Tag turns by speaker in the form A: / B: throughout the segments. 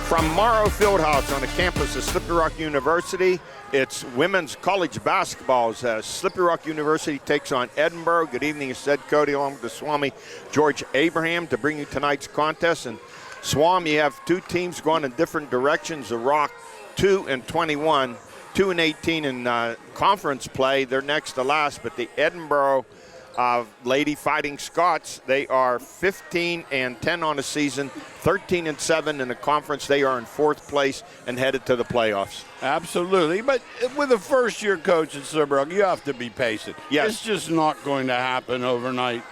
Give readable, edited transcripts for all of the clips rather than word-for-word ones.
A: From Morrow Fieldhouse on the campus of Slippery Rock University, it's women's college basketball as Slippery Rock University takes on Edinboro. Good evening, it's Ed Cody along with the Swami George Abraham to bring you tonight's contest. And Swami, you have two teams going in different directions. The Rock 2-21, 2-18 in conference play. They're next to last, but the Edinboro Lady Fighting Scots, they are 15-10 on the season, 13-7 in the conference. They are in fourth place and headed to the playoffs.
B: Absolutely, but with a first-year coach at Slippery Rock, you have to be patient.
A: Yes.
B: It's just not going to happen overnight.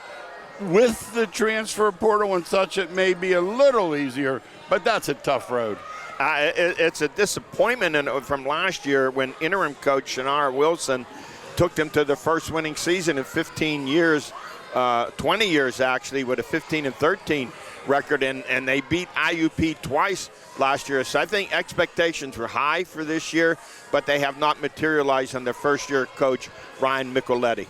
B: With the transfer portal and such, it may be a little easier, but that's a tough road.
A: It's a disappointment from last year when interim coach Shannara Wilson took them to the first winning season in 15 years, 20 years actually, with a 15-13 record, and they beat IUP twice last year. So I think expectations were high for this year, but they have not materialized on their first-year coach, Ryan Micheletti.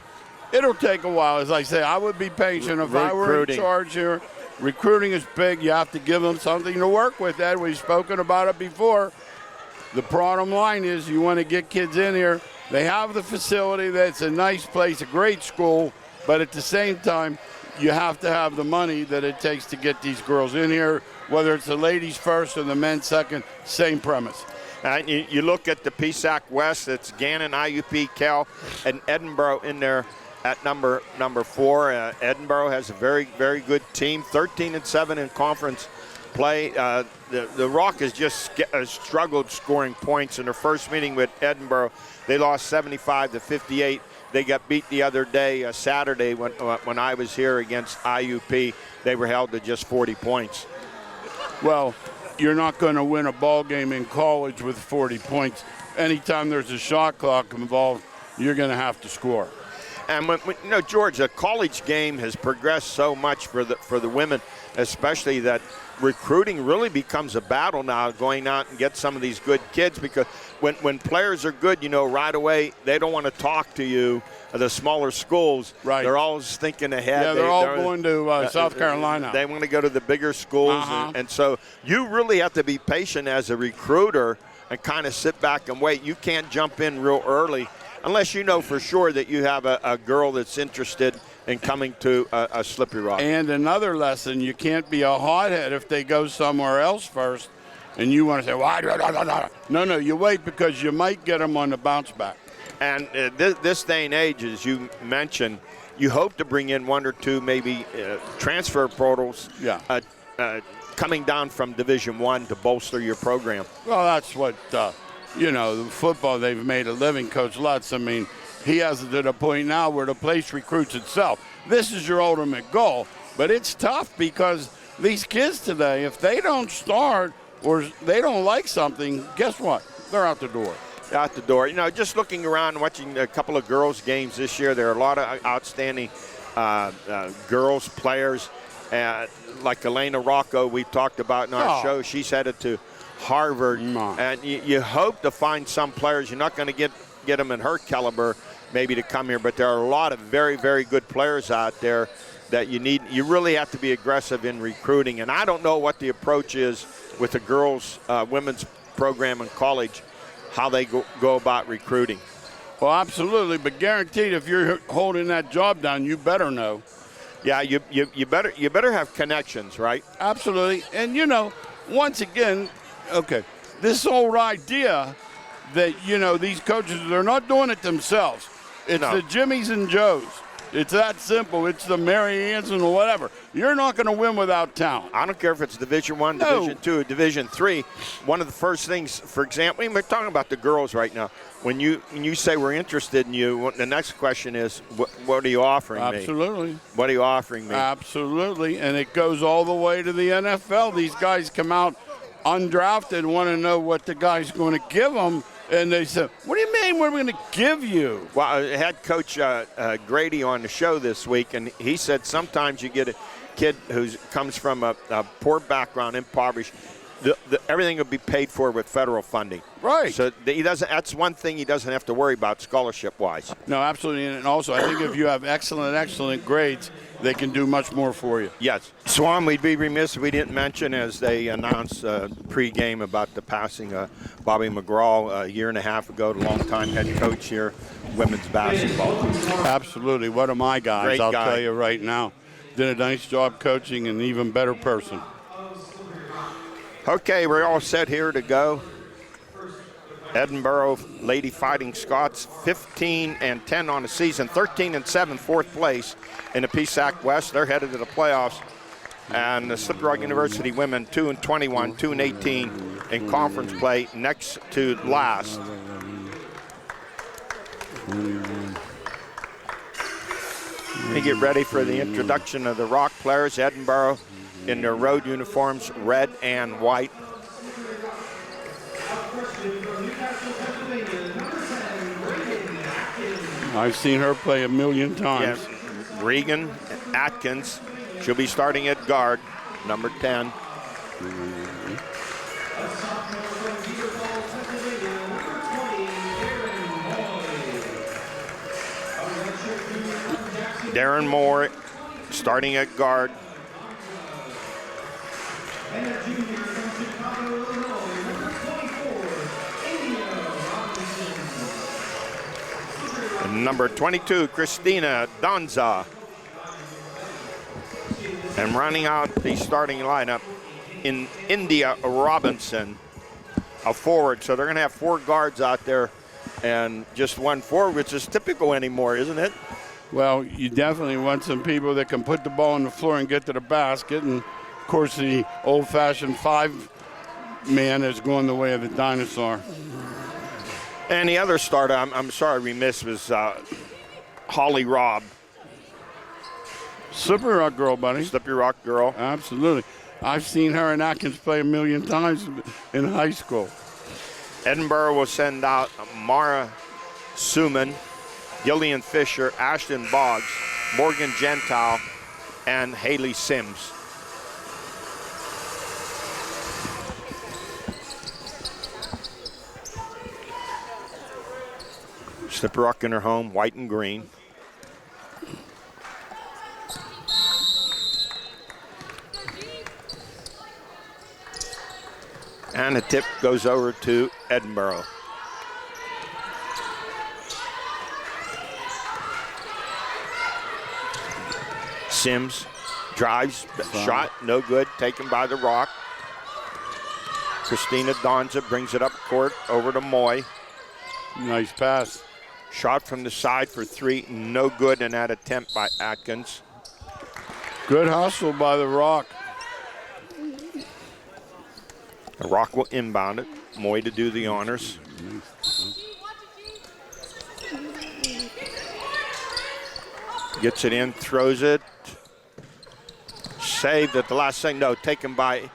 B: It'll take a while. As I say, I would be patient if I were in charge here. Recruiting is big. You have to give them something to work with, Ed. We've spoken about it before. The bottom line is you want to get kids in here. They have the facility. That's a nice place, a great school, but at the same time, you have to have the money that it takes to get these girls in here, whether it's the ladies first or the men second, same premise.
A: You look at the PSAC West, it's Gannon, IUP, Cal, and Edinboro in there at number 4. Edinboro has a very, very good team, 13-7 in conference play. The Rock has just struggled scoring points in their first meeting with Edinboro. They lost 75-58. They got beat the other day, Saturday, when I was here against IUP. They were held to just 40 points.
B: Well, you're not going to win a ball game in college with 40 points. Anytime there's a shot clock involved, you're going to have to score.
A: And George, the college game has progressed so much for the women, especially that recruiting really becomes a battle now, going out and get some of these good kids, because when players are good, right away, they don't want to talk to you, the smaller schools.
B: Right.
A: They're always thinking ahead.
B: Yeah, they're all going to South Carolina.
A: They want to go to the bigger schools. And so you really have to be patient as a recruiter and kind of sit back and wait. You can't jump in real early unless you know for sure that you have a girl that's interested in coming to a Slippery Rock.
B: And another lesson, you can't be a hothead if they go somewhere else first and you want to say, why? No, you wait, because you might get them on the bounce back.
A: And this day and age, as you mentioned, you hope to bring in one or two maybe transfer portals coming down from Division I to bolster your program.
B: Well, that's what, the football, they've made a living. Coach Lutz, I mean, he has it to the point now where the place recruits itself. This is your ultimate goal, but it's tough because these kids today, if they don't start or they don't like something, guess what? They're out the door.
A: Out the door. Just looking around, watching a couple of girls' games this year, there are a lot of outstanding girls players, like Elena Rocco we've talked about in our show. She's headed to Harvard, and you hope to find some players. You're not going to get them in her caliber maybe to come here, but there are a lot of very, very good players out there that you really have to be aggressive in recruiting. And I don't know what the approach is with the girls women's program in college, how they go about recruiting.
B: Well, absolutely, but guaranteed if you're holding that job down, you better know.
A: Yeah, you better have connections, right?
B: Absolutely. And once again, this whole idea that, these coaches, they're not doing it themselves. It's the Jimmies and Joes. It's that simple. It's the Mary Ann's and whatever. You're not going to win without talent.
A: I don't care if it's Division I, Division II, Division III. One of the first things, for example, we're talking about the girls right now. When you say we're interested in you, the next question is, what are you offering me?
B: Absolutely.
A: What are you offering me?
B: Absolutely. And it goes all the way to the NFL. These guys come out undrafted and want to know what the guy's going to give them. And they said, what do you mean we're going to give you?
A: Well, I had Coach Grady on the show this week, and he said sometimes you get a kid who comes from a poor background, impoverished. everything will be paid for with federal funding.
B: Right.
A: So he doesn't. That's one thing he doesn't have to worry about scholarship-wise.
B: No, absolutely. And also, I think if you have excellent grades, they can do much more for you.
A: Yes. Swan, we'd be remiss if we didn't mention, as they announced pre-game about the passing of Bobby McGraw a year and a half ago, the longtime head coach here, women's basketball.
B: Absolutely. One of my guys,
A: Great
B: I'll
A: guy.
B: tell you right now. Did a nice job coaching and an even better person.
A: Okay, we're all set here to go. Edinboro Lady Fighting Scots, 15-10 on the season, 13-7, fourth place in the PSAC West. They're headed to the playoffs. And the Slippery Rock University women, 2-21, 2-18 in conference play, next to last. We get ready for the introduction of the Rock players. Edinboro in their road uniforms, red and white.
B: I've seen her play a million times.
A: Yes. Regan Atkins, she'll be starting at guard, number 10. Darren Moore starting at guard. And number 22, Christina Donza. And rounding out the starting lineup in India Robinson, a forward. So they're going to have 4 guards out there and just 1 forward, which is typical anymore, isn't it?
B: Well, you definitely want some people that can put the ball on the floor and get to the basket. And, of course, the old-fashioned 5-man is going the way of the dinosaur.
A: And the other starter, I'm sorry we missed, was Holly Robb.
B: Slippery Rock girl, buddy.
A: Slippery Rock girl.
B: Absolutely. I've seen her and Atkins play a million times in high school.
A: Edinboro will send out Mara Suman, Gillian Fisher, Ashton Boggs, Morgan Gentile, and Haley Sims. Slippery Rock in her home, white and green. And the tip goes over to Edinboro. Sims drives, shot, no good, taken by the Rock. Christina Donza brings it up court over to Moy.
B: Nice pass.
A: Shot from the side for 3, no good in that attempt by Atkins.
B: Good hustle by the Rock.
A: The Rock will inbound it. Moy to do the honors. Gets it in, throws it. Saved at the last second. No, taken by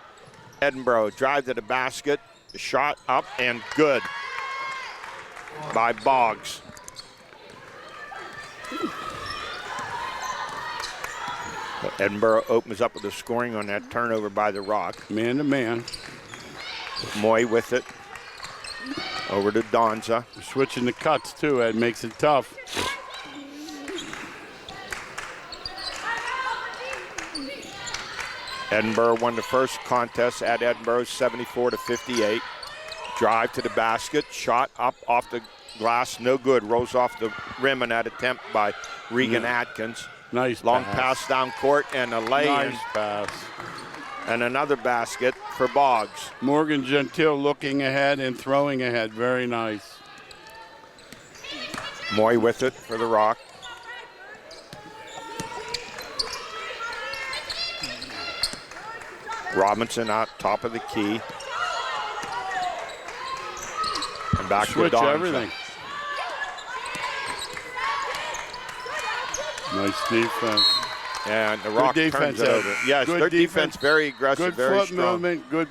A: Edinboro. Drive to the basket. Shot up and good by Boggs. Edinboro opens up with the scoring on that turnover by the Rock.
B: Man to man.
A: Moy with it. Over to Donza.
B: Switching the cuts, too. That makes it tough.
A: Edinboro won the first contest at Edinboro, 74-58. Drive to the basket. Shot up off the glass. No good. Rolls off the rim in that attempt by Regan Atkins.
B: Nice
A: Long pass down court and a lay-in.
B: Nice pass.
A: And another basket for Boggs.
B: Morgan Gentile looking ahead and throwing ahead. Very nice.
A: Moy with it for the Rock. Robinson out top of the key. And back
B: Switch
A: to Donza.
B: everything. Nice defense.
A: And the Rock turns it over. Yes,
B: good
A: their defense very aggressive,
B: good
A: very
B: foot
A: strong.
B: movement, good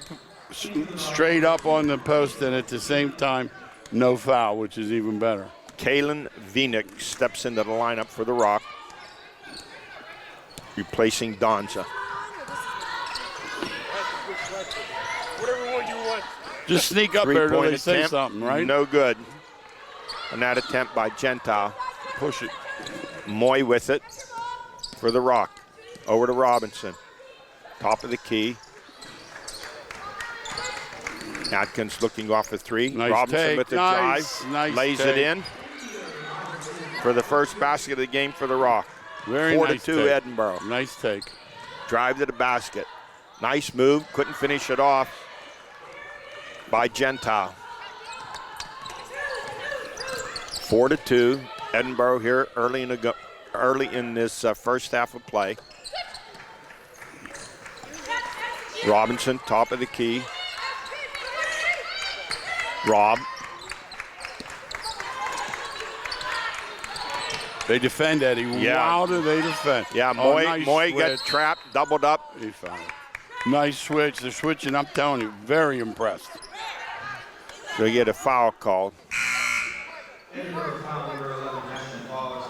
B: straight up on the post, and at the same time, no foul, which is even better.
A: Kaylin Vinik steps into the lineup for the Rock, replacing Donza.
B: Just sneak up there till they say
A: attempt,
B: something, right?
A: No good. And that attempt by Gentile.
B: Push it.
A: Moy with it for the Rock. Over to Robinson. Top of the key. Atkins looking off a three.
B: Nice
A: Robinson
B: take.
A: with the
B: Nice.
A: drive.
B: Nice
A: lays
B: take.
A: it in for the first basket of the game for the Rock.
B: Very
A: 4-2
B: nice take.
A: Edinboro.
B: Nice take.
A: Drive to the basket. Nice move. Couldn't finish it off by Gentile. 4-2. Edinboro here early in this first half of play. Robinson, top of the key. Rob.
B: They defend, Eddie.
A: Yeah.
B: How do they defend?
A: Yeah,
B: nice
A: Moy got
B: switch.
A: trapped, doubled up.
B: He found it. Nice switch. They're switching. I'm telling you, very impressed.
A: They get a foul called.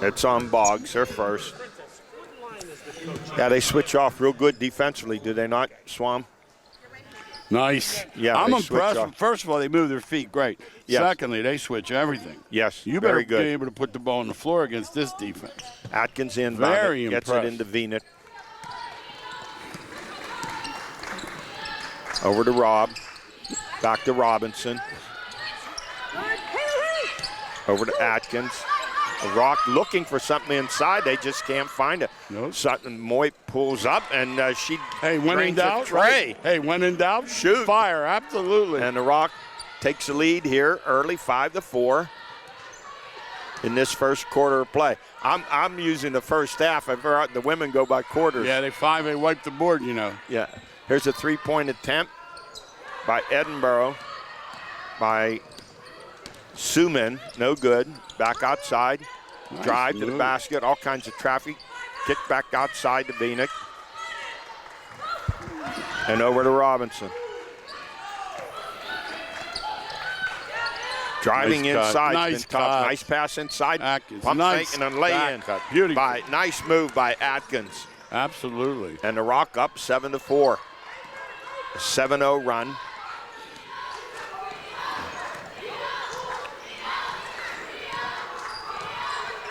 A: It's on Boggs, their first. Yeah, they switch off real good defensively, do they not, Swam?
B: Nice.
A: Yeah,
B: I'm
A: they switch
B: impressed.
A: off.
B: First of all, they move their feet great.
A: Yes.
B: Secondly, they switch everything.
A: Yes,
B: You better
A: very good.
B: be able to put the ball on the floor against this defense.
A: Atkins in,
B: Very
A: gets
B: impressed.
A: it into Venus. Over to Rob. Back to Robinson. Over to Atkins. The Rock looking for something inside. They just can't find it.
B: Nope.
A: Sutton Moy pulls up, and she
B: Hey, when in
A: drains a
B: doubt,
A: tray.
B: right? Hey, when in doubt,
A: Shoot.
B: Fire, absolutely.
A: And the Rock takes the lead here early, 5-4 in this first quarter of play. I'm using the first half. I've heard the women go by quarters.
B: Yeah, they wipe the board, you know.
A: Yeah. Here's a three-point attempt by Edinboro, by Suman, no good. Back outside,
B: Nice
A: drive to the
B: move.
A: basket, all kinds of traffic. Kick back outside to Venus. And over to Robinson. Driving
B: Nice cut.
A: inside,
B: Nice
A: been tough.
B: cut.
A: Nice pass inside.
B: Atkins,
A: Pump
B: nice
A: fake and a lay-in.
B: back cut. Beautiful.
A: By nice move by Atkins.
B: Absolutely.
A: And the Rock up 7-4. A 7-0 run.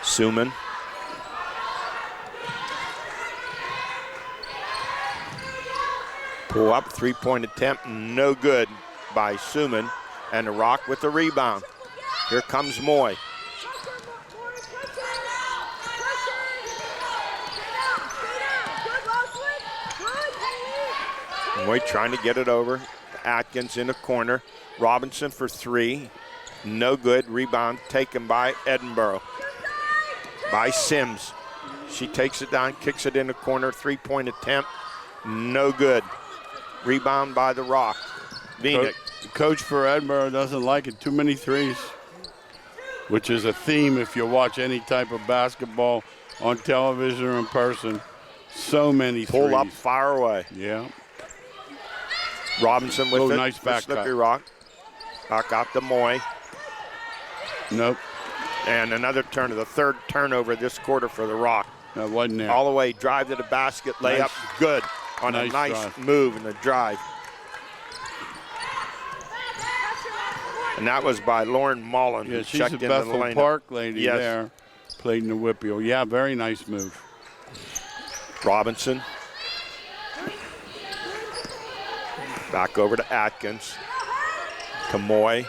A: Suman. Pull up, three-point attempt, no good by Suman. And the Rock with the rebound. Here comes Moy. Moy trying to get it over. Atkins in the corner. Robinson for three. No good. Rebound taken by Edinboro. By Sims. She takes it down, kicks it in the corner. Three-point attempt. No good. Rebound by the Rock. Venus.
B: Coach for Edinboro doesn't like it. Too many threes, which is a theme if you watch any type of basketball on television or in person. So many threes.
A: Pull up, fire away.
B: Yeah.
A: Robinson with
B: Oh,
A: it.
B: nice back
A: Slippery
B: cut.
A: Rock. Back out to Moy.
B: Nope.
A: And another turn, the third turnover this quarter for the Rock.
B: That wasn't there.
A: All the way, drive to the basket, layup,
B: Nice.
A: good on
B: Nice
A: a nice
B: drive.
A: move in the drive. And that was by Lauren Mullen,
B: Yeah,
A: who
B: she's
A: checked
B: a
A: into the
B: Bethel
A: lineup.
B: Park lady
A: Yes.
B: there. Played in the Whippeal. Yeah, very nice move.
A: Robinson. Back over to Atkins. To Moy.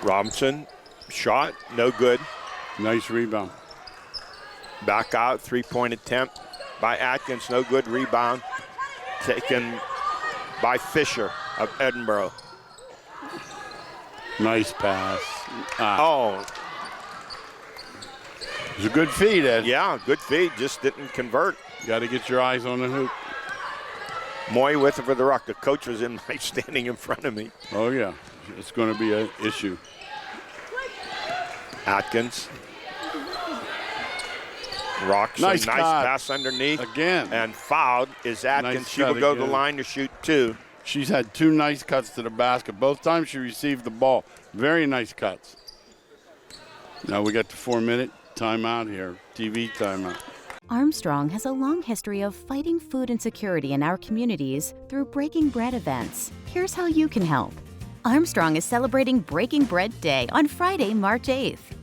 A: Robinson, shot, no good.
B: Nice rebound.
A: Back out, three-point attempt by Atkins, no good. Rebound taken by Fisher of Edinboro.
B: Nice pass.
A: Oh,
B: It was a good feed, Ed.
A: yeah, good feed, just didn't convert.
B: Got to get your eyes on the hoop.
A: Moy with it for the Rock. The coach was standing in front of me.
B: Oh, yeah. It's going to be an issue.
A: Atkins. Rocks
B: Nice
A: a nice
B: cut.
A: pass underneath.
B: Again.
A: And fouled is Atkins.
B: Nice
A: She will
B: cut
A: go to the
B: again.
A: line to shoot two.
B: She's had two nice cuts to the basket. Both times she received the ball. Very nice cuts. Now we got the 4-minute timeout here. TV timeout.
C: Armstrong has a long history of fighting food insecurity in our communities through Breaking Bread events. Here's how you can help. Armstrong is celebrating Breaking Bread Day on Friday, March 8th.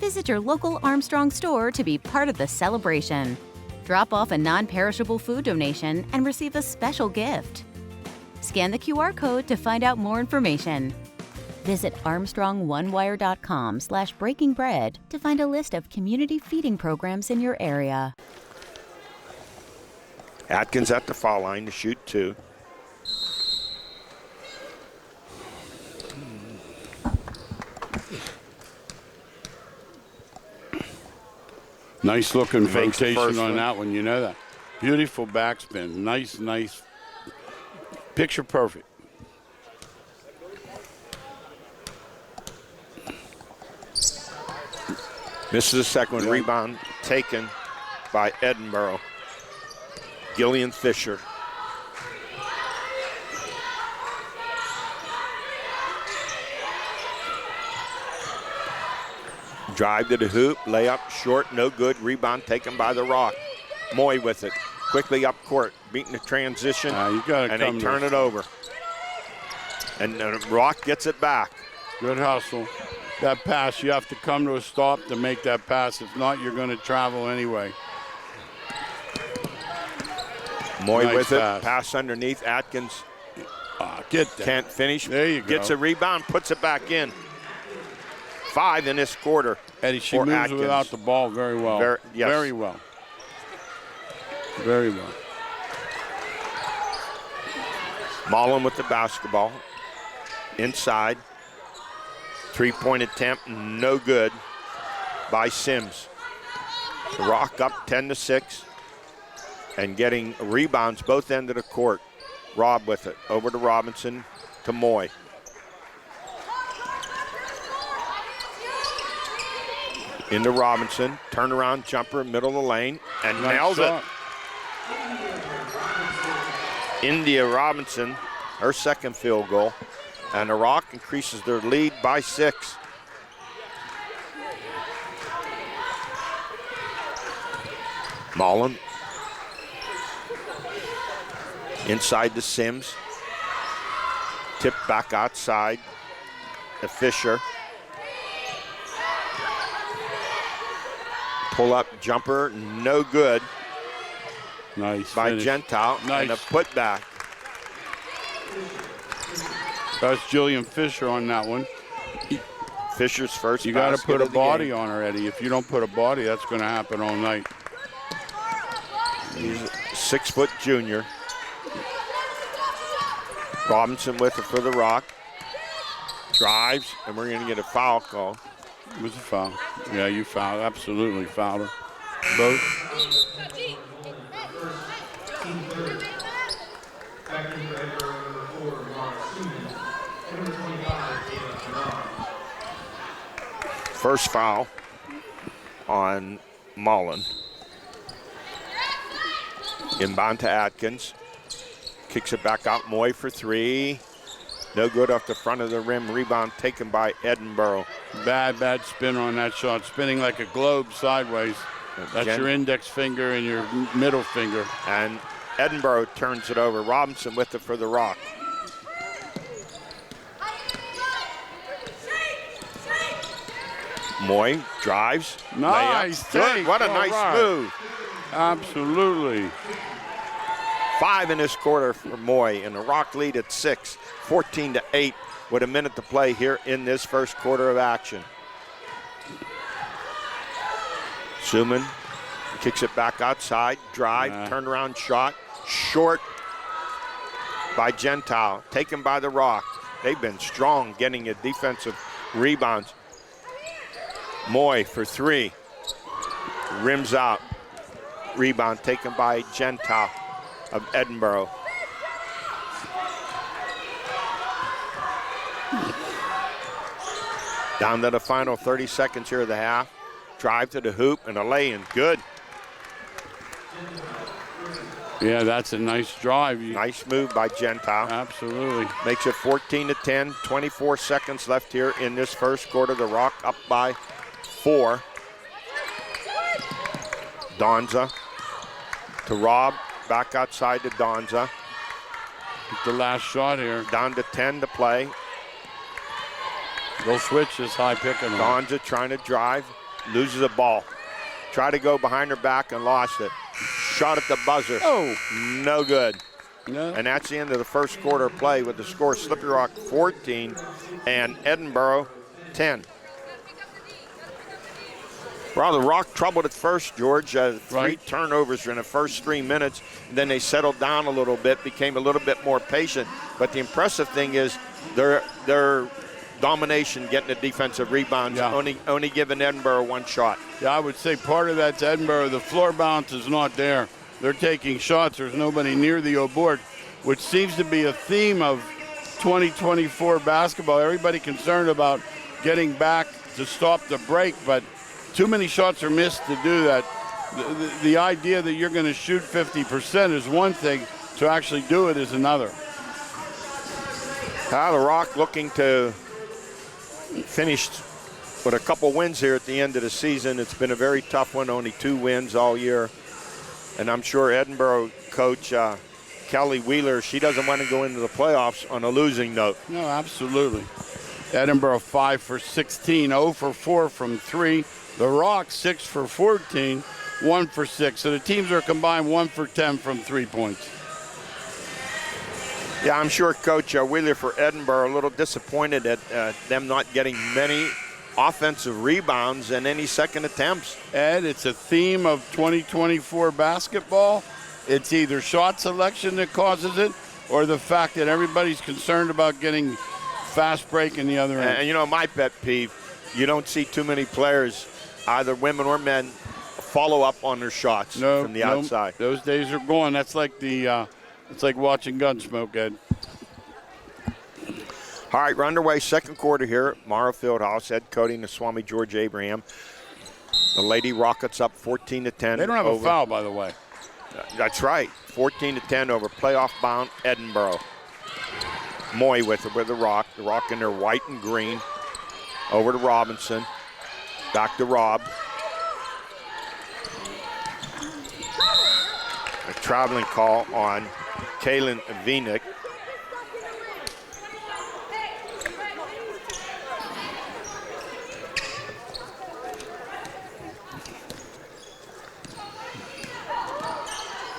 C: Visit your local Armstrong store to be part of the celebration. Drop off a non-perishable food donation and receive a special gift. Scan the QR code to find out more information. Visit armstrongonewire.com/breakingbread to find a list of community feeding programs in your area.
A: Atkins at the foul line to shoot 2.
B: Nice looking
A: Makes
B: rotation on that one, you know that. Beautiful backspin. Nice. Picture perfect.
A: Misses the second one. Rebound taken by Edinboro. Gillian Fisher. Drive to the hoop, layup, short, no good. Rebound taken by the Rock. Moy with it, quickly up court, beating the transition,
B: You gotta
A: and
B: come
A: they turn it over. And the Rock gets it back.
B: Good hustle. That pass, you have to come to a stop to make that pass. If not, you're going to travel anyway.
A: Moy
B: Nice
A: with
B: pass.
A: it, pass underneath. Atkins
B: Get that.
A: can't finish.
B: There you go.
A: Gets a rebound, puts it back in. 5 in this quarter.
B: Eddie, she
A: for
B: moves
A: Atkins.
B: without the ball very well.
A: Yes.
B: Very well. Very well.
A: Mullen with the basketball. Inside. 3-point attempt, no good by Sims. The Rock up 10-6 and getting rebounds both ends of the court. Rob with it. Over to Robinson, to Moy. Into Robinson, turnaround jumper, middle of the lane, and
B: Nice
A: nails
B: shot.
A: it. India Robinson, her second field goal. And the Rock increases their lead by 6. Mullen. Inside to Sims. Tip back outside to Fisher. Pull up jumper, no good
B: Nice
A: by
B: finish.
A: Gentile.
B: Nice.
A: And a putback.
B: That's Jillian Fisher on that one.
A: Fisher's first.
B: You got to
A: basket
B: put a
A: of the
B: body
A: game.
B: on her, Eddie. If you don't put a body, that's going to happen all night.
A: He's a 6-foot junior. Robinson with it for the Rock. Drives, and we're going to get a foul call.
B: It was a foul. Yeah, you fouled. Absolutely fouled her. Both.
A: First foul on Mullen. Inbound to Atkins. Kicks it back out. Moy for 3. No good off the front of the rim. Rebound taken by Edinboro.
B: Bad spin on that shot. Spinning like a globe sideways. That's your index finger and your middle finger.
A: And Edinboro turns it over. Robinson with it for the Rock. Moy drives.
B: Nice
A: layup. Good.
B: take.
A: What a
B: All
A: nice
B: right.
A: move.
B: Absolutely.
A: 5 in this quarter for Moy, and the Rock lead at 6, 14-8 with a minute to play here in this first quarter of action. Suman kicks it back outside, drive, turnaround shot, short by Gentile, taken by the Rock. They've been strong getting a defensive rebounds. Moy for 3, rims out, rebound taken by Gentile of Edinboro. Down to the final 30 seconds here of the half. Drive to the hoop and a lay-in. Good.
B: Yeah, that's a nice drive.
A: Nice move by Gentile.
B: Absolutely.
A: Makes it 14-10. 24 seconds left here in this first quarter. The Rock up by 4. Donza to Robb, back outside to Donza.
B: The last shot here.
A: Down to 10 to play.
B: They'll switch this high pick and roll.
A: Donza trying to drive, loses the ball. Try to go behind her back and lost it. Shot at the buzzer.
B: Oh.
A: No good.
B: No.
A: And that's the end of the first quarter of play with the score Slippery Rock 14 and Edinboro 10. Well, the Rock troubled at first, George. 3 turnovers in the first 3 minutes. Then they settled down a little bit, became a little bit more patient. But the impressive thing is their domination, getting the defensive rebounds, only giving Edinboro 1 shot.
B: Yeah, I would say part of that's Edinboro. The floor balance is not there. They're taking shots. There's nobody near the board, which seems to be a theme of 2024 basketball. Everybody concerned about getting back to stop the break, but too many shots are missed to do that. The idea that you're going to shoot 50% is one thing. To actually do it is another.
A: The Rock looking to finish with a couple wins here at the end of the season. It's been a very tough one, only 2 wins all year. And I'm sure Edinboro coach Kelly Wheeler, she doesn't want to go into the playoffs on a losing note.
B: No, absolutely. Edinboro 5 for 16, 0 for 4 from 3. The Rock 6 for 14, 1 for 6. So the teams are combined 1 for 10 from 3 points.
A: Yeah, I'm sure Coach Wheeler for Edinboro a little disappointed at them not getting many offensive rebounds and any second attempts.
B: Ed, it's a theme of 2024 basketball. It's either shot selection that causes it or the fact that everybody's concerned about getting fast break in the other end.
A: And you know, my pet peeve, you don't see too many players, either women or men, follow up on their shots from the outside.
B: Those days are gone. That's like it's like watching Gunsmoke, Ed.
A: All right, we're underway, second quarter here at Morrow Fieldhouse. Ed Cody and the Swami George Abraham. The Lady Rockets up 14-10.
B: They don't have a foul, by the way.
A: That's right, 14-10 over playoff-bound Edinboro. Moy with the Rock. The Rock in their white and green. Over to Robinson. Back to Robb. A traveling call on Kaylin Vinick.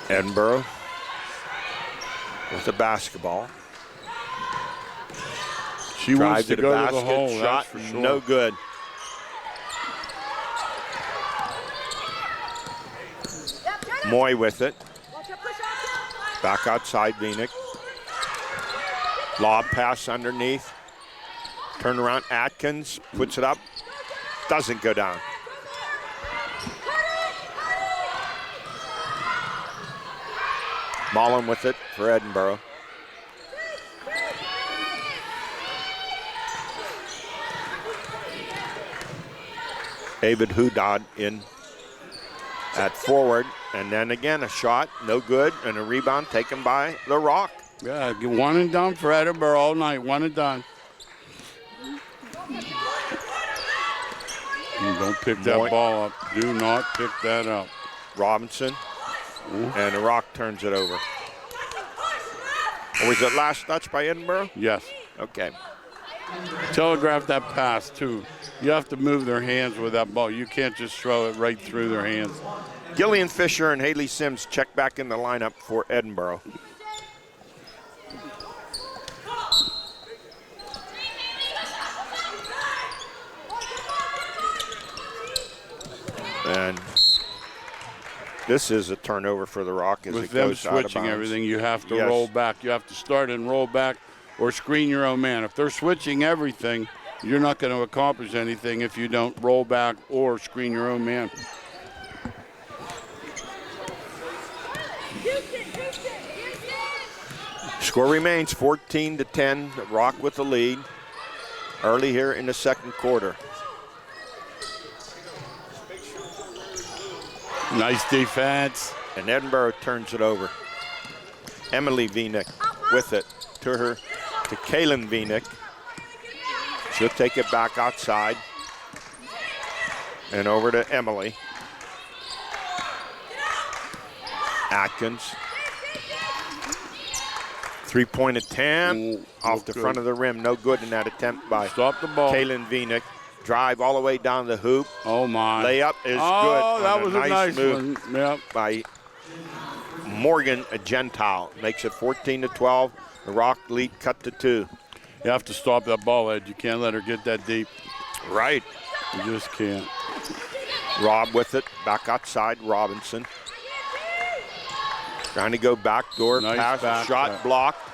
A: Edinboro with the basketball.
B: She wants to go to the hole,
A: shot,
B: that's for sure.
A: No good. Moy with it. Back outside Vinick. Lob pass underneath. Turn around, Atkins puts it up. Doesn't go down. Mullen with it for Edinboro. David Hudad in at forward, and then again a shot, no good, and a rebound taken by the Rock.
B: Yeah, get one and done for Edinboro all night, one and done. Don't pick that ball up. Do not pick that up.
A: Robinson, and the Rock turns it over. Or was it last touch by Edinboro?
B: Yes.
A: Okay.
B: Telegraph that pass, too. You have to move their hands with that ball. You can't just throw it right through their hands.
A: Gillian Fisher and Haley Sims check back in the lineup for Edinboro. And this is a turnover for the Rock as
B: with
A: it
B: them
A: goes out of
B: switching
A: bounds.
B: everything, you have to roll back. You have to start and roll back or screen your own man. If they're switching everything, you're not going to accomplish anything if you don't roll back or screen your own man.
A: Score remains 14-10. The Rock with the lead early here in the second quarter.
B: Nice defense.
A: And Edinboro turns it over. Emily Vinick with it to Kaylin Vinick. She'll take it back outside and over to Emily. Atkins. Three-point attempt off the front of the rim. No good in that attempt by
B: Stop the ball.
A: Kaylin Venick. Drive all the way down the hoop.
B: Oh, my.
A: Layup is good.
B: Oh, that was a nice
A: move
B: one. Yep.
A: by Morgan Gentile. Makes it 14-12. The Rock lead cut to 2.
B: You have to stop that ball, Ed. You can't let her get that deep.
A: Right.
B: You just can't.
A: Rob with it. Back outside, Robinson. Trying to go backdoor.
B: Nice
A: Pass.
B: back
A: Shot
B: cut.
A: blocked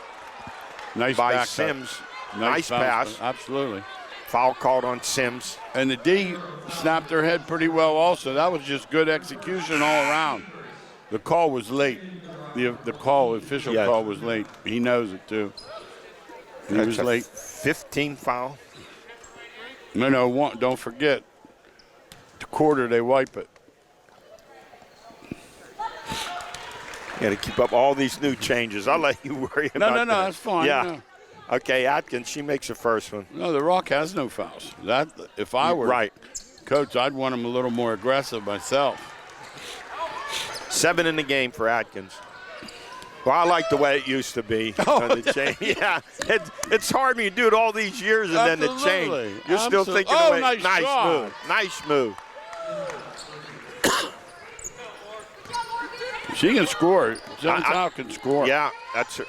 B: Nice
A: by
B: back
A: Sims.
B: cut.
A: Nice pass.
B: Absolutely.
A: Foul called on Sims.
B: And the D snapped her head pretty well also. That was just good execution all around. The call was late. The official call was late. He knows it, too. He was late.
A: 15 foul.
B: No, don't forget. The quarter, they wipe it.
A: Got to keep up all these new changes. I'll let you worry about that.
B: No, that's fine.
A: Yeah.
B: No.
A: Okay, Atkins, she makes the first one.
B: No, the Rock has no fouls. That if I were coach, I'd want him a little more aggressive myself.
A: 7 in the game for Atkins. Well, I like the way it used to be. Yeah, it's hard when you do it all these years and then the change. You're still thinking, nice move. Nice move.
B: She can score. Gentile can score.
A: Yeah, that's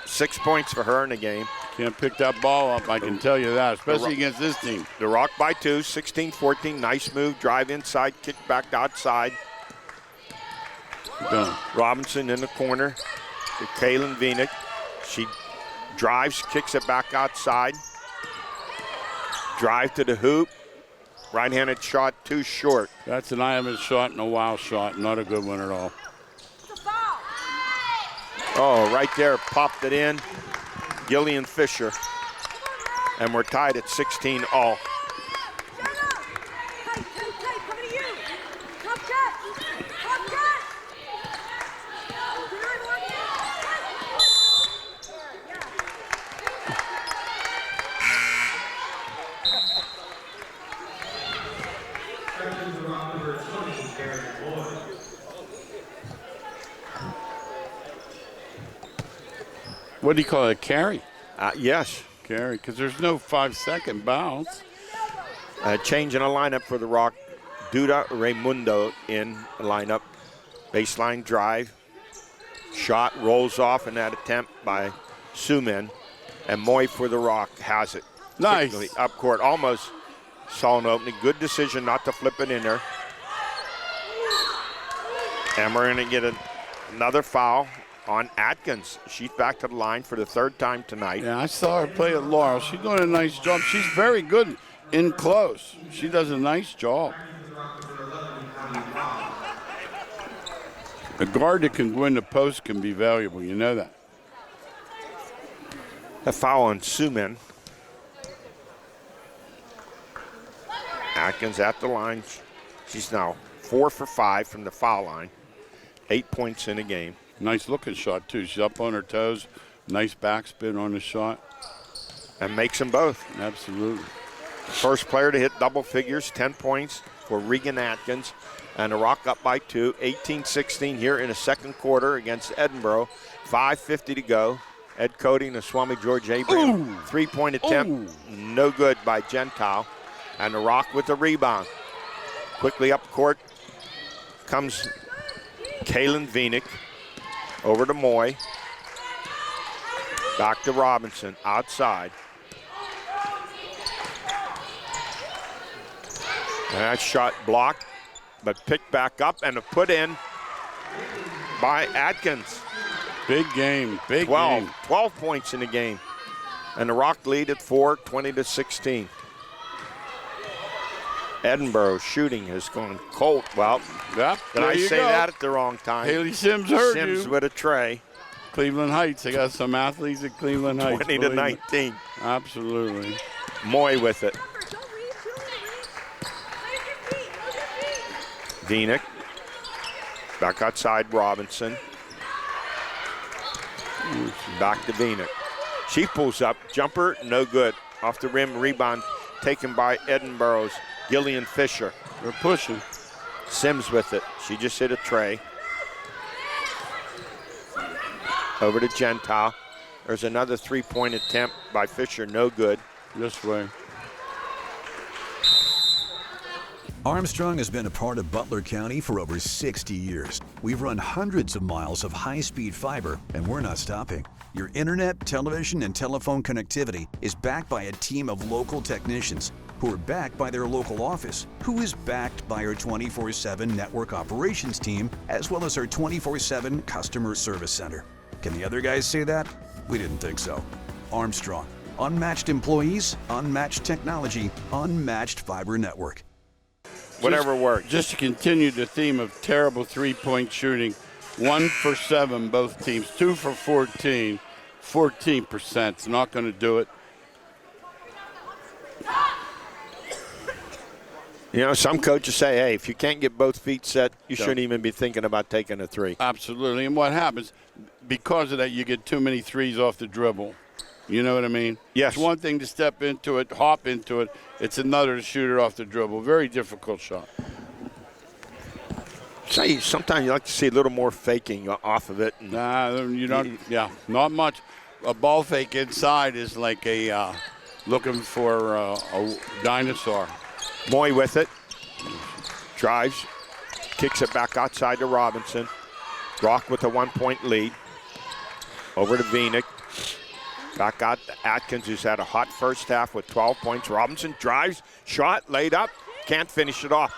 A: 6 points for her in the game.
B: Can't pick that ball up, I can tell you that, especially against this team.
A: The Rock by 2, 16-14. Nice move. Drive inside, kick back outside.
B: Done.
A: Robinson in the corner to Kaylin Venick. She drives, kicks it back outside. Drive to the hoop. Right-handed shot, too short.
B: That's an Ironman shot and a wild shot. Not a good one at all.
A: Oh, right there, popped it in. Gillian Fisher. And we're tied at 16 all.
B: What do you call it, carry?
A: Yes.
B: Carry, because there's no 5-second bounce.
A: Change in a lineup for the Rock. Duda Raimundo in the lineup. Baseline drive. Shot rolls off in that attempt by Sumin. And Moy for the Rock has it.
B: Nice.
A: Quickly up court. Almost saw an opening. Good decision not to flip it in there. And we're going to get another foul on Atkins. She's back to the line for the 3rd time tonight.
B: Yeah, I saw her play at Laurel. She's doing a nice job. She's very good in close. She does a nice job. A guard that can go in the post can be valuable. You know that.
A: A foul on Sumin. Atkins at the line. She's now 4 for 5 from the foul line. 8 points in a game.
B: Nice looking shot, too. She's up on her toes. Nice backspin on the shot.
A: And makes them both.
B: Absolutely.
A: First player to hit double figures, 10 points for Regan Atkins. And the Rock up by 2, 18-16 here in the second quarter against Edinboro. 5:50 to go. Ed Cody and the Swami George Abraham. 3-point attempt, no good by Gentile. And the Rock with the rebound. Quickly up court comes Kaylin Venick. Over to Moy. Back to Robinson, outside. And that shot blocked, but picked back up and a put in by Atkins.
B: Big game, big game.
A: 12 points in the game. And the Rock lead at 4, 20-16. Edinboro shooting has gone cold. Well,
B: yep,
A: did I say that at the wrong time?
B: Haley Sims heard you.
A: Sims with a tray.
B: Cleveland Heights. They got some athletes at Cleveland Heights.
A: 20-19.
B: Absolutely.
A: Moy with it. Venick. Back outside Robinson. Back to Venick. She pulls up. Jumper, no good. Off the rim, rebound taken by Edinboro's Gillian Fisher.
B: They're pushing.
A: Sims with it. She just hit a tray. Over to Gentile. There's another three-point attempt by Fisher, no good.
B: This way.
D: Armstrong has been a part of Butler County for over 60 years. We've run hundreds of miles of high-speed fiber, and we're not stopping. Your internet, television, and telephone connectivity is backed by a team of local technicians who are backed by their local office, who is backed by our 24/7 network operations team, as well as our 24/7 customer service center. Can the other guys say that? We didn't think so. Armstrong. Unmatched employees, unmatched technology, unmatched fiber network.
A: Whatever works.
B: Just to continue the theme of terrible three-point shooting, 1 for 7, both teams. 2 for 14, 14%. It's not going to do it.
A: You know, some coaches say, hey, if you can't get both feet set, you shouldn't even be thinking about taking a three.
B: Absolutely. And what happens, because of that, you get too many threes off the dribble. You know what I mean?
A: Yes.
B: It's one thing to step into it, hop into it. It's another to shoot it off the dribble. Very difficult shot.
A: Say, sometimes you like to see a little more faking off of it.
B: Nah, you don't. Yeah, not much. A ball fake inside is like a looking for a dinosaur.
A: Moy with it. Drives. Kicks it back outside to Robinson. Rock with a 1-point lead. Over to Venick. Back out to Atkins, who's had a hot first half with 12 points. Robinson drives, shot, laid up, can't finish it off.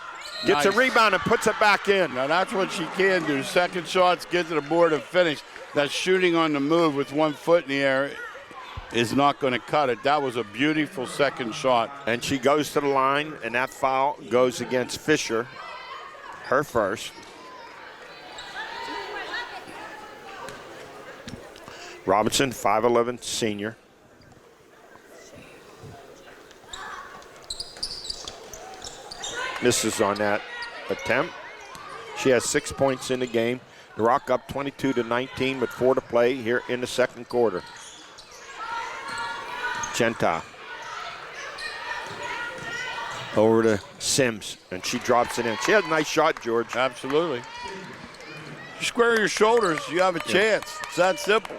A: Gets a rebound and puts it back in.
B: Now that's what she can do. Second shots, get to the board and finish. That shooting on the move with 1 foot in the air is not going to cut it. That was a beautiful second shot.
A: And she goes to the line, and that foul goes against Fisher, her first. Robinson, 5'11", senior. Misses on that attempt. She has 6 points in the game. The Rock up 22-19 with 4 to play here in the second quarter. Gentile. Over to Sims, and she drops it in. She has a nice shot, George.
B: Absolutely. You square your shoulders, you have a chance. It's that simple.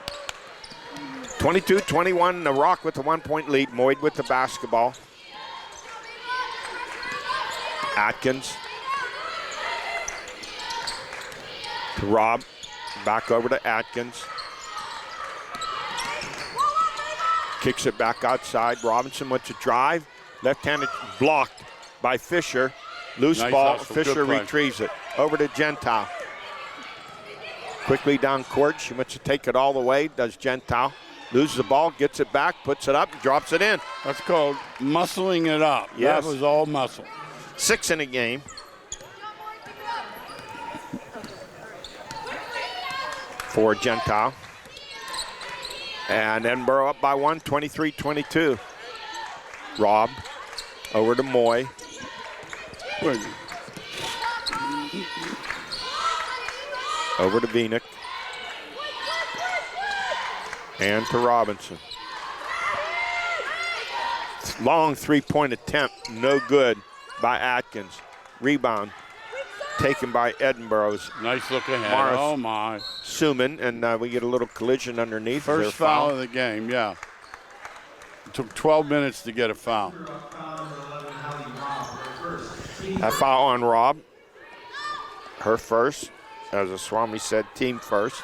A: 22-21, the Rock with the 1-point lead. Moyd with the basketball. Atkins. To Rob. Back over to Atkins. Kicks it back outside. Robinson went to drive. Left-handed blocked by Fisher. Loose
B: Nice
A: ball.
B: hustle.
A: Fisher
B: Good play.
A: retrieves it. Over to Gentile. Quickly down court. She wants to take it all the way. Does Gentile. Loses the ball, gets it back, puts it up, drops it in.
B: That's called muscling it up.
A: Yes.
B: That was all muscle.
A: 6 in a game. For Gentile. And Edinboro up by 1, 23-22. Rob over to Moy. Over to Venick. And to Robinson. Long three-point attempt, no good by Atkins. Rebound taken by Edinboro's
B: Nice look ahead.
A: Morris.
B: Oh, my.
A: Suman, and we get a little collision underneath.
B: First foul of the game, yeah. It took 12 minutes to get a foul.
A: A foul on Rob. Her first. As Swami said, team first.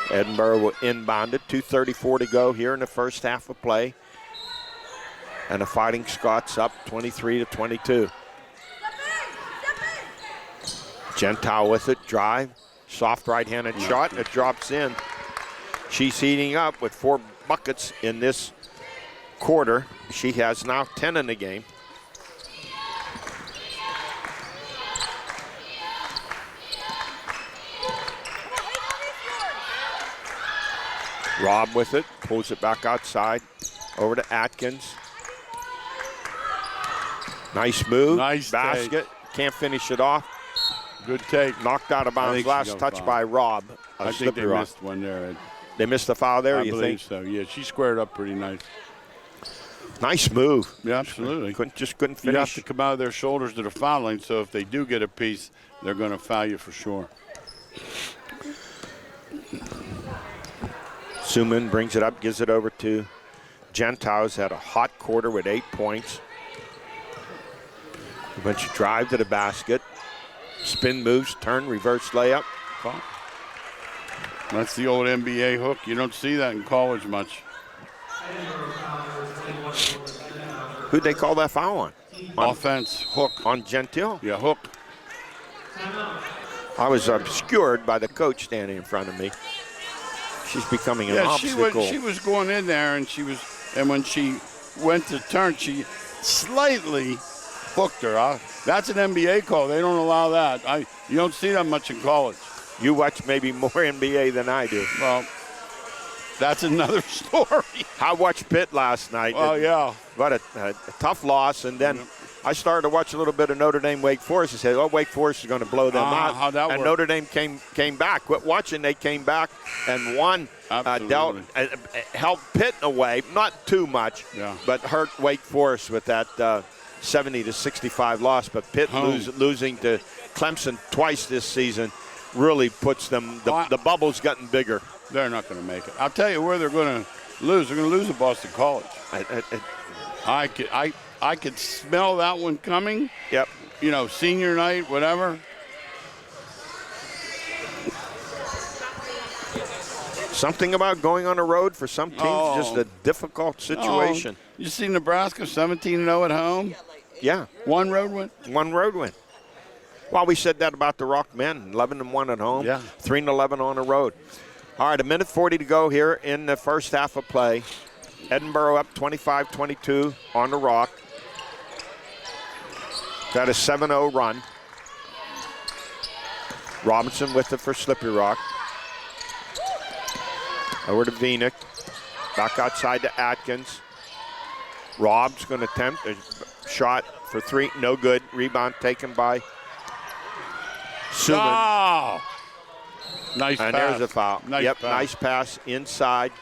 A: Edinboro will inbound it. 2:34 to go here in the first half of play. And the Fighting Scots up 23-22. Gentile with it, drive. Soft right-handed shot, it drops in. She's heating up with 4 buckets in this quarter. She has now 10 in the game. Rob with it, pulls it back outside, over to Atkins. Nice move,
B: Nice
A: basket, can't finish it off.
B: Good take.
A: Knocked out of bounds, last touch
B: foul.
A: by Rob.
B: I think they missed one there.
A: They missed the foul there,
B: I
A: you
B: believe
A: think?
B: so, yeah. She squared up pretty nice.
A: Nice move.
B: Yeah, absolutely.
A: Couldn't finish.
B: You have to come out of their shoulders to the foul line, so if they do get a piece, they're going to foul you for sure.
A: Suman brings it up, gives it over to Gentiles. Had a hot quarter with 8 points. A bunch of drive to the basket. Spin moves, turn, reverse layup.
B: That's the old NBA hook. You don't see that in college much.
A: Who'd they call that foul on?
B: Offense, hook.
A: On Gentile?
B: Yeah, hook.
A: I was obscured by the coach standing in front of me. She's becoming an obstacle.
B: She was going in there, and when she went to turn, she slightly hooked her. That's an NBA call. They don't allow that. You don't see that much in college.
A: You watch maybe more NBA than I do.
B: Well, that's another story.
A: I watched Pitt last night.
B: Oh, yeah.
A: What a tough loss. And then I started to watch a little bit of Notre Dame Wake Forest. I said, oh, Wake Forest is going to blow them out.
B: How'd that
A: and
B: work?
A: Notre Dame came back. Quit watching, they came back and won. Helped Pitt in a way, not too much, but hurt Wake Forest with that 70-65 loss. But Pitt losing to Clemson twice this season really puts them, the bubble's gotten bigger.
B: They're not going to make it. I'll tell you where they're going to lose. They're going to lose at Boston College. I could smell that one coming.
A: Yep.
B: You know, senior night, whatever.
A: Something about going on the road for some teams is just a difficult situation.
B: You see Nebraska 17-0 at home?
A: Yeah.
B: One road win?
A: One road win. Well, we said that about the Rock men, 11-1 at home, 3-11 on the road. All right, 1:40 to go here in the first half of play. Edinboro up 25-22 on the Rock. Got a 7-0 run. Robinson with it for Slippery Rock. Over to Venick. Back outside to Atkins. Rob's going to attempt a shot for 3. No good. Rebound taken by Suman.
B: Oh! Nice pass.
A: And there's a foul.
B: Pass.
A: Nice pass inside.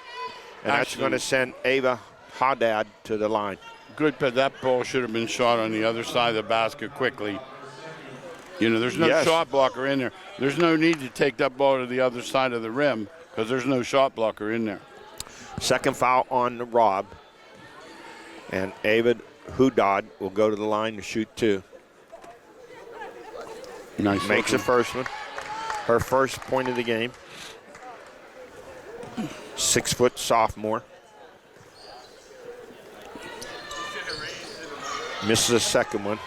A: And that's going to send Ava Haddad to the line.
B: Good, but that ball should have been shot on the other side of the basket quickly. You know, there's no shot blocker in there. There's no need to take that ball to the other side of the rim because there's no shot blocker in there.
A: Second foul on Rob. And Ava Haddad will go to the line to shoot 2.
B: Nice.
A: Makes the first one. Her first point of the game. 6-foot sophomore. Misses the second one.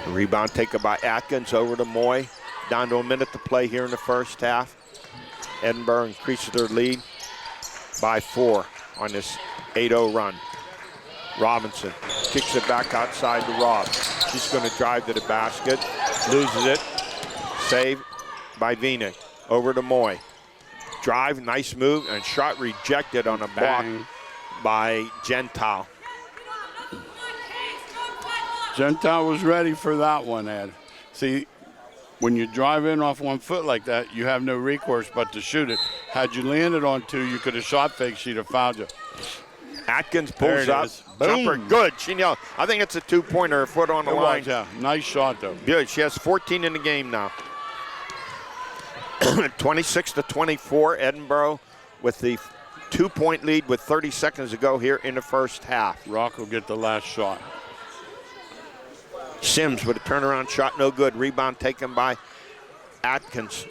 A: Rebound taken by Atkins over to Moy. Down to a minute to play here in the first half. Edinboro increases their lead by 4 on this 8-0 run. Robinson kicks it back outside to Rob. She's going to drive to the basket. Loses it. Save by Venick. Over to Moy. Drive, nice move, and shot rejected on a block by Gentile.
B: Gentile was ready for that one, Ed. See, when you drive in off one foot like that, you have no recourse but to shoot it. Had you landed on 2, you could have shot fake. She'd have fouled you.
A: Atkins pulls up.
B: Boom.
A: Jumper, good. She nailed. I think it's a 2-pointer, a foot on the line.
B: Yeah, nice shot, though.
A: Good. She has 14 in the game now. 26-24, Edinboro with the 2-point lead with 30 seconds to go here in the first half.
B: Rock will get the last shot.
A: Sims with a turnaround shot, no good. Rebound taken by Atkins.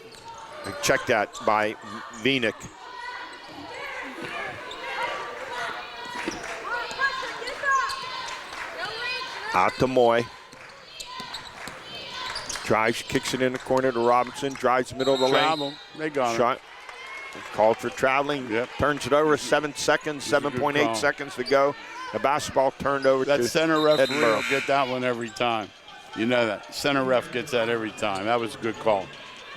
A: Check that by Venick. Out to Moy. Drives, kicks it in the corner to Robinson. Drives middle of the lane.
B: They got it.
A: Shot. Called for traveling.
B: Yep.
A: Turns it over. 7 seconds, 7.8 seconds to go. The basketball turned over
B: that
A: to
B: center referee
A: Edinboro.
B: will get that one every time. You know that. Center ref gets that every time. That was a good call.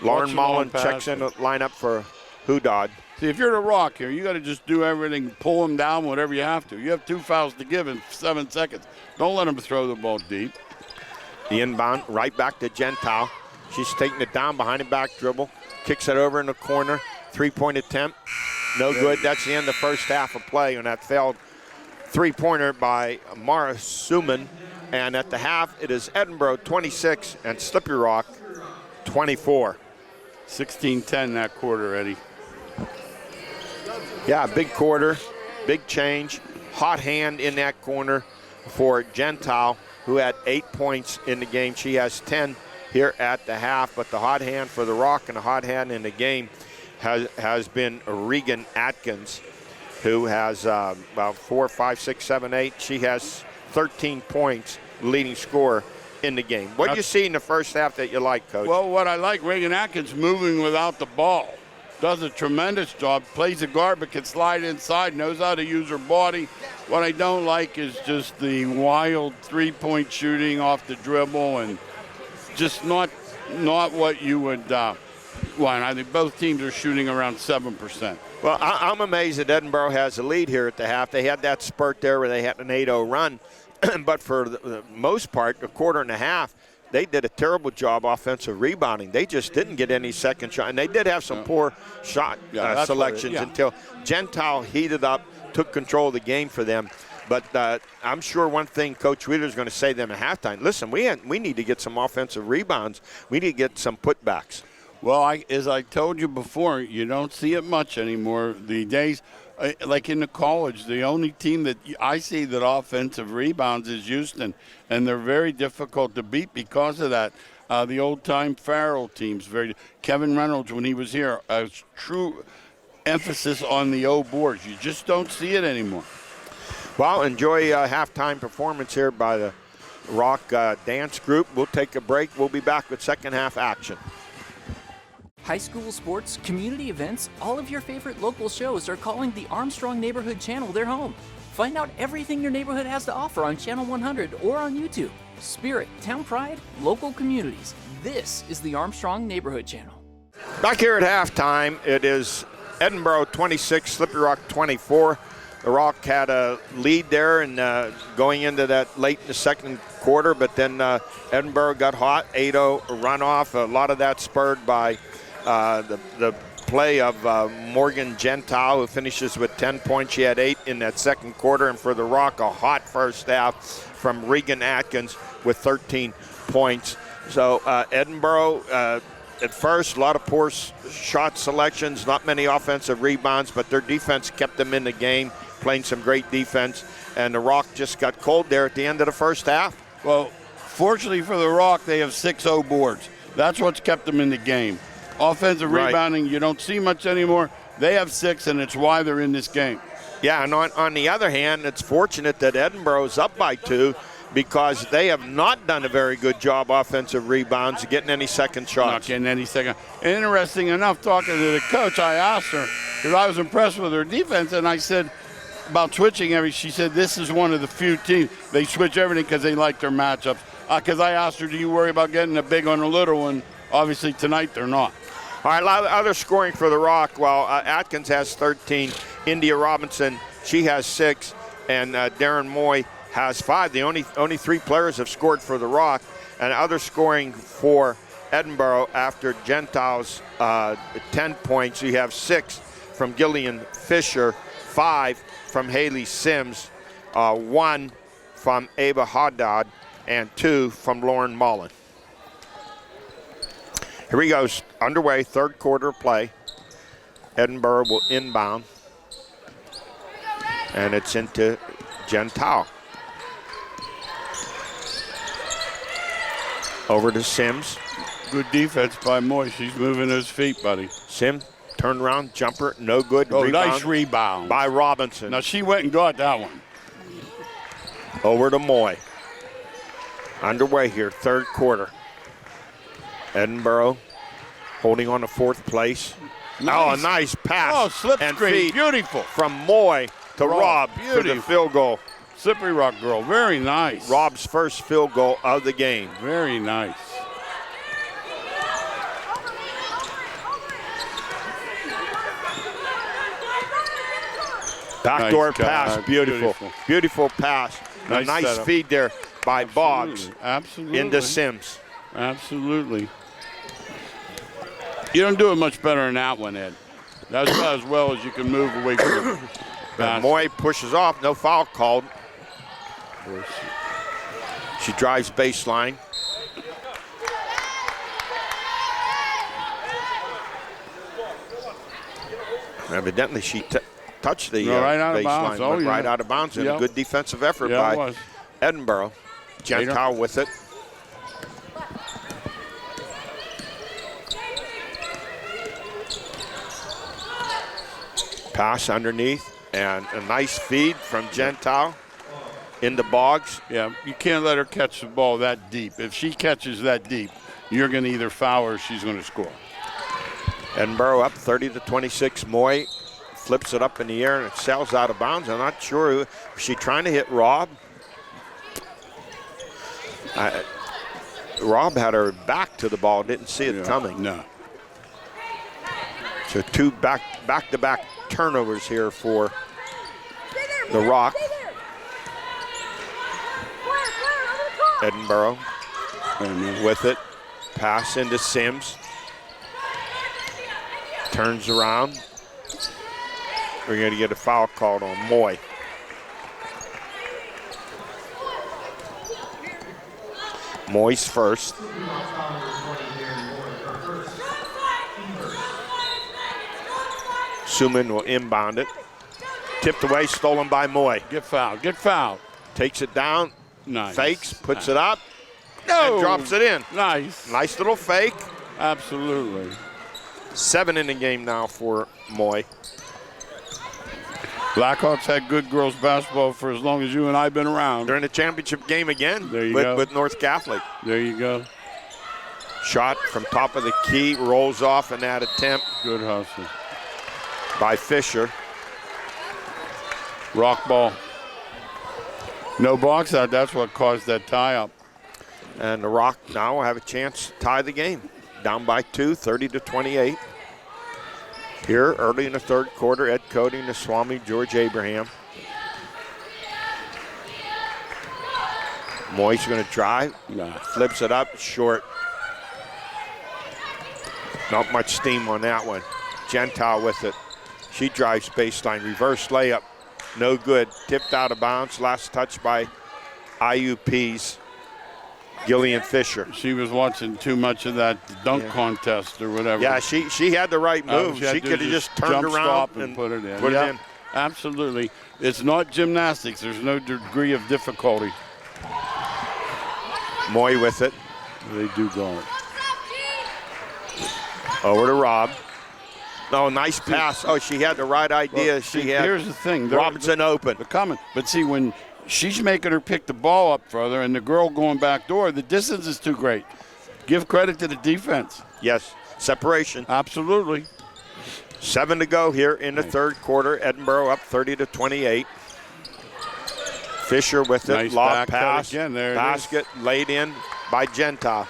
A: Lauren Mullen checks in the lineup for Haddad.
B: See, if you're the Rock here, you got to just do everything, pull them down, whatever you have to. You have 2 fouls to give in 7 seconds. Don't let them throw the ball deep.
A: The inbound right back to Gentile. She's taking it down behind the back dribble. Kicks it over in the corner. 3-point attempt. No good. That's the end of the first half of play on that failed 3-pointer by Mara Suman. And at the half, it is Edinboro 26 and Slippery Rock 24.
B: 16-10 that quarter, Eddie.
A: Yeah, big quarter, big change. Hot hand in that corner for Gentile, who had 8 points in the game. She has 10 here at the half, but the hot hand for the Rock and the hot hand in the game has been Regan Atkins, who has about 4, 5, 6, 7, 8. She has 13 points, leading scorer in the game. What do you see in the first half that you like, Coach?
B: Well, what I like, Regan Atkins moving without the ball. Does a tremendous job, plays a guard but can slide inside, knows how to use her body. What I don't like is just the wild three-point shooting off the dribble and just not what you would want. I think both teams are shooting around 7%.
A: Well, I'm amazed that Edinboro has a lead here at the half. They had that spurt there where they had an 8-0 run. But for the most part, a quarter and a half, they did a terrible job offensive rebounding. They just didn't get any second shot. And they did have some poor shot selections until Gentile heated up, took control of the game for them. But I'm sure one thing Coach Wheeler is going to say to them at halftime, listen, we need to get some offensive rebounds. We need to get some putbacks.
B: Well, as I told you before, you don't see it much anymore. The days, like in the college, the only team that I see that offensive rebounds is Houston, and they're very difficult to beat because of that. The old-time Farrell teams, Kevin Reynolds, when he was here, a true emphasis on the O boards. You just don't see it anymore.
A: Well, enjoy halftime performance here by the Rock dance group. We'll take a break. We'll be back with second half action.
E: High school sports, community events, all of your favorite local shows are calling the Armstrong Neighborhood Channel their home. Find out everything your neighborhood has to offer on Channel 100 or on YouTube. Spirit, town pride, local communities. This is the Armstrong Neighborhood Channel.
A: Back here at halftime, it is Edinboro 26, Slippery Rock 24. The Rock had a lead there and going into that late in the second quarter, but then Edinboro got hot, 8-0 runoff. A lot of that spurred by the play of Morgan Gentile, who finishes with 10 points. She had 8 in that second quarter. And for the Rock, a hot first half from Regan Atkins with 13 points. So Edinboro, at first, a lot of poor shot selections, not many offensive rebounds, but their defense kept them in the game, playing some great defense. And the Rock just got cold there at the end of the first half.
B: Well, fortunately for the Rock, they have 6-0 boards. That's what's kept them in the game. Offensive rebounding, you don't see much anymore. They have 6, and it's why they're in this game.
A: Yeah, and on the other hand, it's fortunate that Edinboro is up by 2 because they have not done a very good job offensive rebounds, getting any second shots.
B: Not getting any second. And interesting enough, talking to the coach, I asked her, because I was impressed with her defense, and I said about switching she said this is one of the few teams. They switch everything because they like their matchups. Because I asked her, do you worry about getting a big one or a little one? Obviously, tonight they're not.
A: All right, a lot of other scoring for the Rock. Well, Atkins has 13. India Robinson, she has 6. And Darren Moy has 5. The only 3 players have scored for the Rock. And other scoring for Edinboro after Gentile's 10 points. You have 6 from Gillian Fisher, 5 from Haley Sims, 1 from Ava Haddad, and 2 from Lauren Mullen. Here we go, underway, third quarter play. Edinboro will inbound. And it's into Gentile. Over to Sims.
B: Good defense by Moy. She's moving his feet, buddy.
A: Sims, turn around, jumper, no good.
B: Oh, nice rebound.
A: By Robinson.
B: Now she went and got that one.
A: Over to Moy. Underway here, third quarter. Edinboro holding on to 4th place.
B: Nice.
A: Oh, a nice pass.
B: Oh, slip
A: and
B: screen.
A: feed
B: Beautiful.
A: from Moy to Rob for the field goal.
B: Slippery Rock girl. Very nice.
A: Rob's first field goal of the game.
B: Very nice.
A: Backdoor
B: Nice
A: pass.
B: God.
A: Beautiful. Beautiful pass. A nice
B: setup.
A: feed there by Boggs
B: Absolutely.
A: into Sims.
B: Absolutely. You don't do it much better than that one, Ed. That's about as well as you can move away from the basket.
A: Moy pushes off. No foul called. She drives baseline. Evidently, she touched the
B: right out of
A: baseline,
B: bounds.
A: went right out of bounds, and a good defensive effort by Edinboro. Gentile with it. Pass underneath, and a nice feed from Gentile into Boggs.
B: Yeah, you can't let her catch the ball that deep. If she catches that deep, you're going to either foul her or she's going to score.
A: Edinboro up 30-26. Moy flips it up in the air and it sails out of bounds. I'm not sure. Was she trying to hit Rob? Rob had her back to the ball, didn't see it coming.
B: No.
A: So two back-to-back turnovers here for the Rock. Edinboro with it. Pass into Sims. Turns around. We're going to get a foul called on Moy. Moy's first. Suman will inbound it. Tipped away, stolen by Moy.
B: Get fouled, get fouled.
A: Takes it down,
B: nice.
A: Fakes, puts it up,
B: no.
A: and drops it in.
B: Nice.
A: Nice little fake.
B: Absolutely.
A: 7 in the game now for Moy.
B: Blackhawks had good girls basketball for as long as you and I have been around.
A: They're in the championship game again
B: go.
A: with North Catholic.
B: There you go.
A: Shot from top of the key, rolls off in that attempt.
B: Good hustle.
A: By Fisher.
B: Rock ball. No box out, that's what caused that tie up.
A: And the Rock now will have a chance to tie the game. Down by 2, 30-28. Here early in the third quarter, Ed Cody, Swami, George Abraham. Moy's going to drive. Flips it up, short. Not much steam on that one. Gentile with it. She drives baseline, reverse layup. No good. Tipped out of bounds. Last touch by IUP's Gillian Fisher.
B: She was watching too much of that dunk contest or whatever.
A: Yeah, she had the right move. She could have just turned around
B: and put it in.
A: Put it in.
B: Absolutely. It's not gymnastics. There's no degree of difficulty.
A: Moy with it.
B: They do guard.
A: Over to Rob. No, nice pass. Oh, she had the right idea.
B: Well, here's the thing.
A: Robinson open.
B: They're coming. But see, when she's making her pick the ball up further and the girl going back door, the distance is too great. Give credit to the defense.
A: Yes, separation.
B: Absolutely.
A: 7 to go here in the third quarter. Edinboro up 30-28. Fisher with it.
B: Nice
A: Lob pass.
B: Again. There
A: basket laid in by Gentile.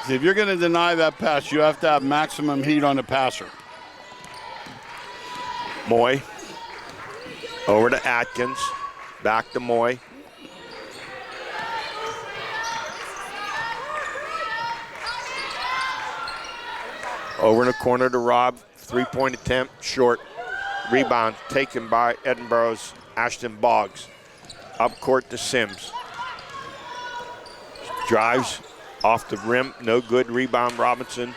B: See, if you're going to deny that pass, you have to have maximum heat on the passer.
A: Moy over to Atkins. Back to Moy. Over in the corner to Rob. 3-point attempt, short. Rebound taken by Edinboro's Ashton Boggs. Up court to Sims. Drives off the rim, no good. Rebound Robinson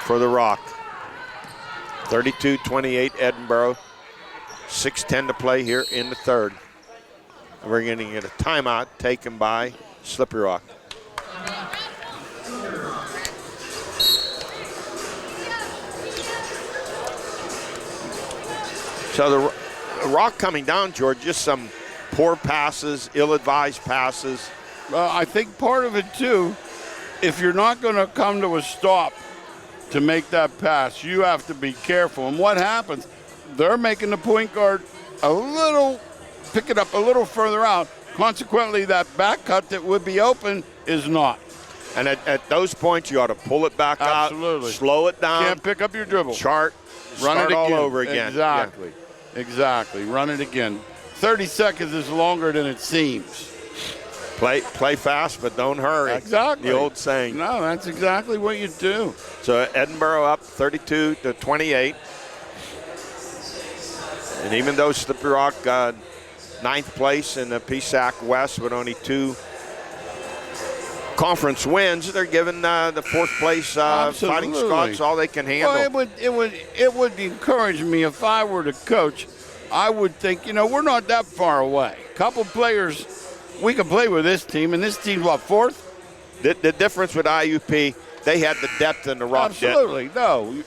A: for the Rock. 32-28 Edinboro. 6:10 to play here in the third. We're going to get a timeout taken by Slippery Rock. So the Rock coming down, George, just some poor passes, ill-advised passes.
B: Well, I think part of it, too, if you're not going to come to a stop to make that pass, you have to be careful. And what happens? They're making the point guard pick it up a little further out. Consequently, that back cut that would be open is not.
A: And at those points, you ought to pull it back out, slow it down.
B: Can't pick up your dribble.
A: Chart,
B: run
A: start
B: it
A: all over again.
B: Exactly. Yeah. Exactly. Run it again. 30 seconds is longer than it seems.
A: Play fast, but don't hurry.
B: Exactly.
A: The old saying.
B: No, that's exactly what you do.
A: So Edinboro up 32-28. And even though Slippery Rock got 9th place in the PSAC West with only 2 conference wins, they're giving the fourth place Fighting Scots all they can handle.
B: Well, it would encourage me if I were the coach. I would think, we're not that far away. Couple players, we can play with this team, and this team's what, fourth?
A: The difference with IUP, they had the depth in the Rock.
B: Absolutely, no.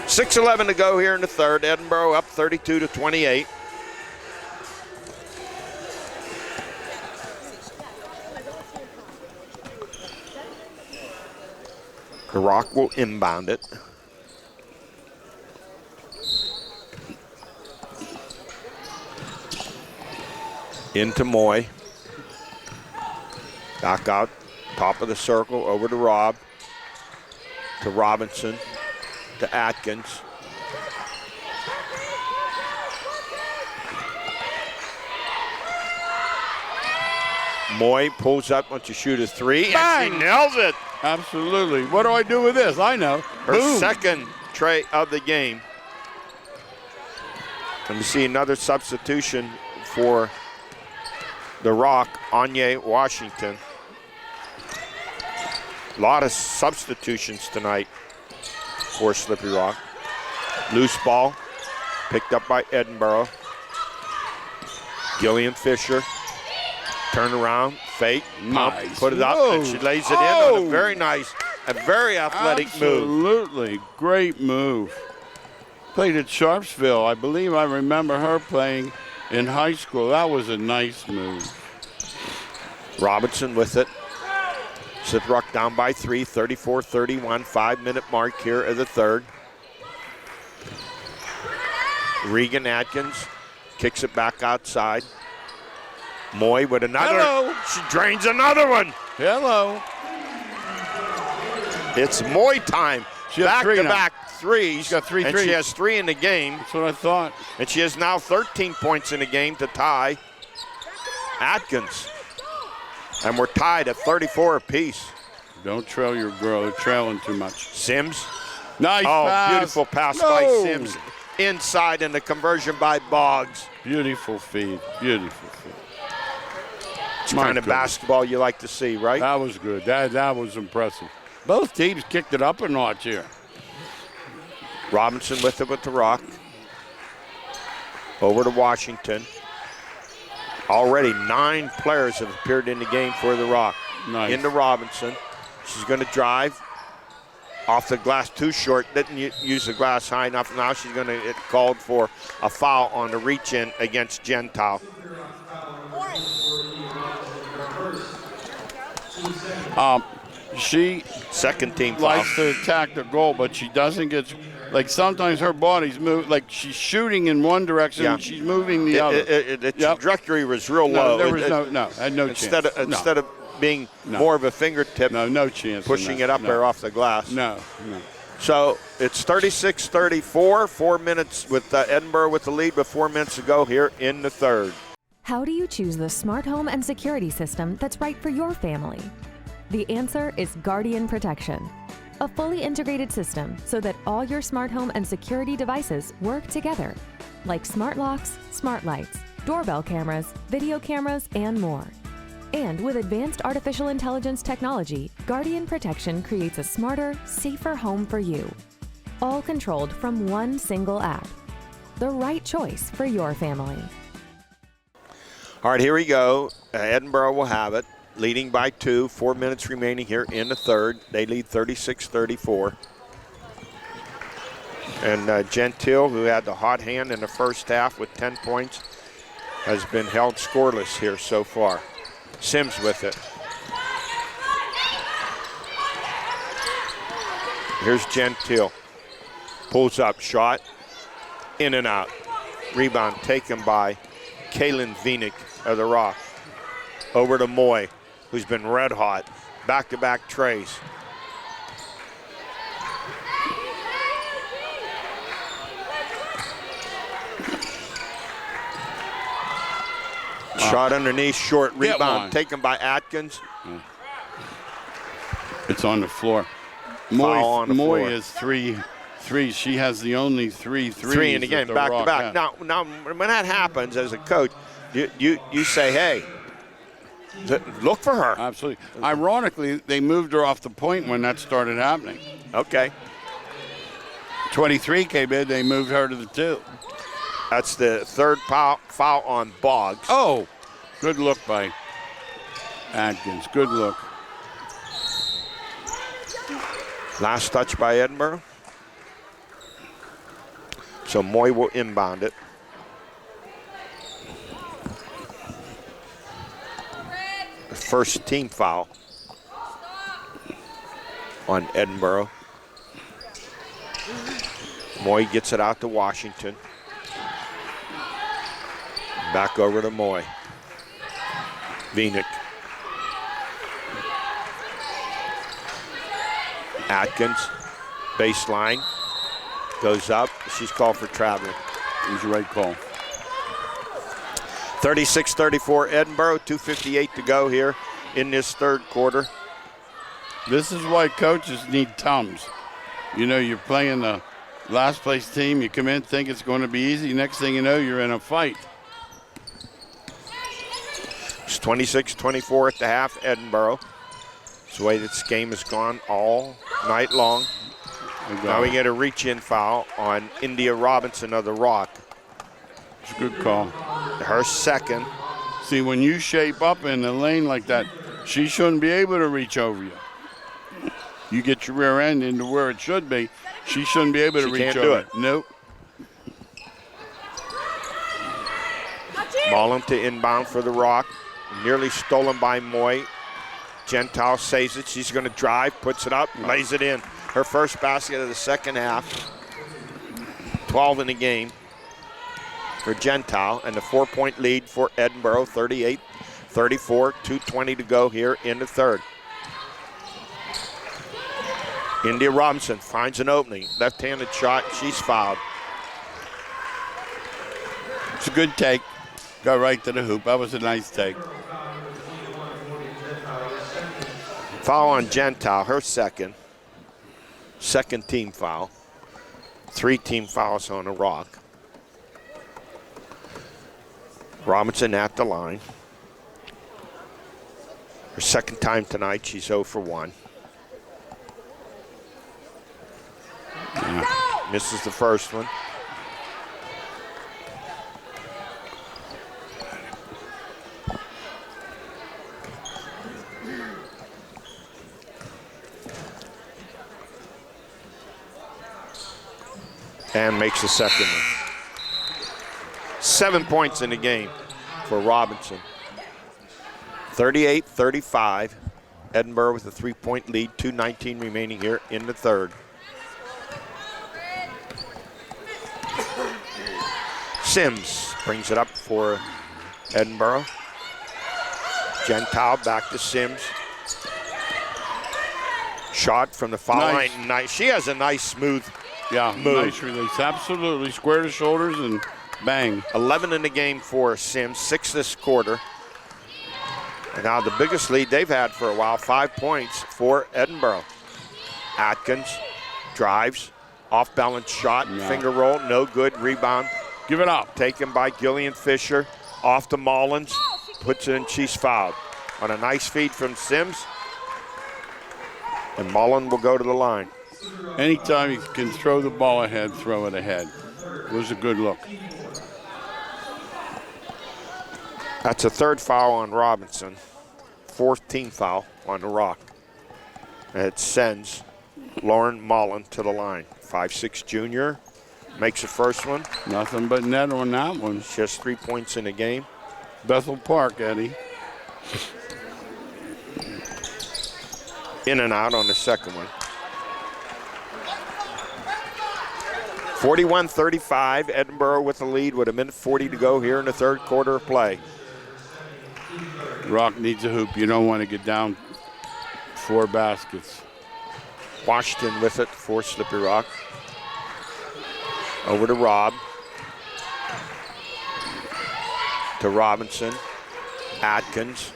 A: 6:11 to go here in the third. Edinboro up 32-28. The Rock will inbound it. Into Moy. Back out, top of the circle, over to Rob. To Robinson. To Atkins. Moy pulls up, wants to shoot a three, and she nails it.
B: Absolutely. What do I do with this? I know.
A: Her
B: Boom.
A: second tray of the game. And we see another substitution for the Rock, Anya Washington. A lot of substitutions tonight for Slippery Rock. Loose ball, picked up by Edinboro. Gillian Fisher, turn around, fake, pump,
B: Nice
A: put it up, and she lays it in on a very nice, a very athletic move.
B: Absolutely. Great move. Played at Sharpsville. I believe I remember her playing in high school. That was a nice move.
A: Robinson with it. Slippery Rock down by 3, 34-31, 5-minute mark here of the third. Regan Atkins kicks it back outside. Moy with another.
B: Hello.
A: She drains another one.
B: Hello.
A: It's Moy time.
B: She has three now.
A: Back-to-back threes.
B: She's got three
A: and
B: threes.
A: she has 3 in the game.
B: That's what I thought.
A: And she has now 13 points in the game to tie Atkins. And we're tied at 34 apiece.
B: Don't trail your girl. They're trailing too much.
A: Sims.
B: Nice pass.
A: Beautiful pass by Sims. Inside and the conversion by Boggs.
B: Beautiful feed. Beautiful feed.
A: It's kind of basketball you like to see, right?
B: That was good. That was impressive. Both teams kicked it up a notch here.
A: Robinson with it with the Rock. Over to Washington. Already 9 players have appeared in the game for the Rock.
B: Nice.
A: Into Robinson. She's going to drive off the glass too short. Didn't use the glass high enough. Now she's going to get called for a foul on the reach-in against Gentile.
B: She
A: second team foul.
B: Likes to attack the goal, but she doesn't get. Like sometimes her body's move, like she's shooting in one direction, and she's moving the other.
A: The trajectory was real low.
B: There was had no chance.
A: Instead of being more of a fingertip,
B: no chance.
A: Pushing it up there off the glass.
B: No.
A: So it's 36-34, 4 minutes with Edinboro with the lead, but 4 minutes to go here in the third.
F: How do you choose the smart home and security system that's right for your family? The answer is Guardian Protection, a fully integrated system so that all your smart home and security devices work together, like smart locks, smart lights, doorbell cameras, video cameras, and more. And with advanced artificial intelligence technology, Guardian Protection creates a smarter, safer home for you, all controlled from one single app. The right choice for your family.
A: All right, here we go. Edinboro will have it. Leading by 2, 4 minutes remaining here in the third. They lead 36-34. And Gentile, who had the hot hand in the first half with 10 points, has been held scoreless here so far. Sims with it. Here's Gentile. Pulls up, shot, in and out. Rebound taken by Kaylin Vinik of the Rock. Over to Moy, who's been red hot. Back-to-back trays. Shot underneath, short rebound taken by Atkins.
B: It's on the floor.
A: Foul on the
B: Moy
A: floor.
B: is threes. She has the only three threes.
A: Three in the game, back to back.
B: Yeah.
A: Now, when that happens as a coach, you say, hey, look for her.
B: Absolutely. Ironically, they moved her off the point when that started happening.
A: Okay.
B: 23 came in, they moved her to the 2.
A: That's the third foul on Boggs.
B: Oh, good look by Atkins. Good look.
A: Last touch by Edinboro. So Moy will inbound it. The first team foul on Edinboro. Moy gets it out to Washington. Back over to Moy. Vinik. Atkins, baseline, goes up. She's called for traveling.
B: It was the right call.
A: 36-34 Edinboro, 2:58 to go here in this third quarter.
B: This is why coaches need Tums. You know, you're playing the last place team. You come in, think it's going to be easy. Next thing you know, you're in a fight.
A: It's 26-24 at the half, Edinboro. It's the way this game has gone all night long. Now we get a reach-in foul on India Robinson of the Rock.
B: It's a good call.
A: Her second.
B: See, when you shape up in the lane like that, she shouldn't be able to reach over you. You get your rear end into where it should be. She shouldn't be able to reach over.
A: Can't do it.
B: Nope.
A: Mullen to inbound for the Rock. Nearly stolen by Moy. Gentile saves it. She's going to drive, puts it up, lays it in. Her first basket of the second half. 12 in the game for Gentile, and the 4-point lead for Edinboro, 38-34, 2:20 to go here in the third. India Robinson finds an opening. Left-handed shot, she's fouled.
B: It's a good take. Got right to the hoop. That was a nice take.
A: Foul on Gentile, her second. Second team foul. 3 team fouls on the Rock. Robinson at the line. Her second time tonight, she's 0 for 1. Misses the first one. And makes the second one. 7 points in the game for Robinson. 38-35. Edinboro with a 3-point lead. 2:19 remaining here in the third. Sims brings it up for Edinboro. Gentile back to Sims. Shot from the foul line. Nice. She has a nice smooth move.
B: Nice release. Absolutely. Square the shoulders and bang.
A: 11 in the game for Sims, 6 this quarter. And now the biggest lead they've had for a while, 5 points for Edinboro. Atkins drives, off-balance shot, finger roll, no good, rebound.
B: Give it up.
A: Taken by Gillian Fisher, off to Mullins, puts it in, she's fouled. On a nice feed from Sims, and Mullen will go to the line.
B: Anytime you can throw the ball ahead, throw it ahead. It was a good look.
A: That's a third foul on Robinson. 4th team foul on the Rock. And it sends Lauren Mullen to the line. 5'6" junior, makes the first one.
B: Nothing but net on that one.
A: She has 3 points in the game.
B: Bethel Park, Eddie.
A: In and out on the second one. 41-35, Edinboro with the lead with 1:40 to go here in the third quarter of play.
B: Rock needs a hoop. You don't want to get down 4 baskets.
A: Washington with it for Slippery Rock. Over to Rob. To Robinson. Atkins.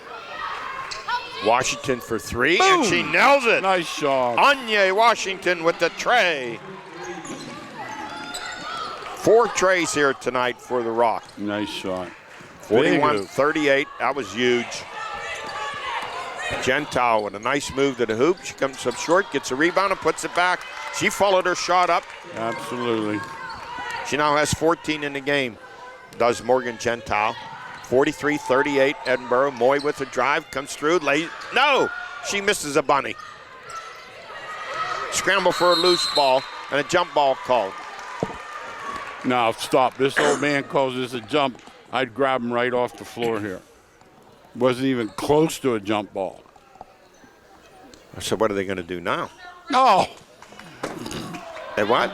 A: Washington for 3,
B: Boom.
A: and she nails it.
B: Nice shot.
A: Anya Washington with the tray. 4 trays here tonight for the Rock.
B: Nice shot.
A: 41-38. That was huge. Gentile with a nice move to the hoop. She comes up short, gets a rebound, and puts it back. She followed her shot up.
B: Absolutely.
A: She now has 14 in the game, does Morgan Gentile. 43-38, Edinboro. Moy with a drive, comes through, no! She misses a bunny. Scramble for a loose ball, and a jump ball called.
B: Now, stop. This old man calls this a jump. I'd grab him right off the floor here. Wasn't even close to a jump ball.
A: So what are they going to do now?
B: No.
A: They what?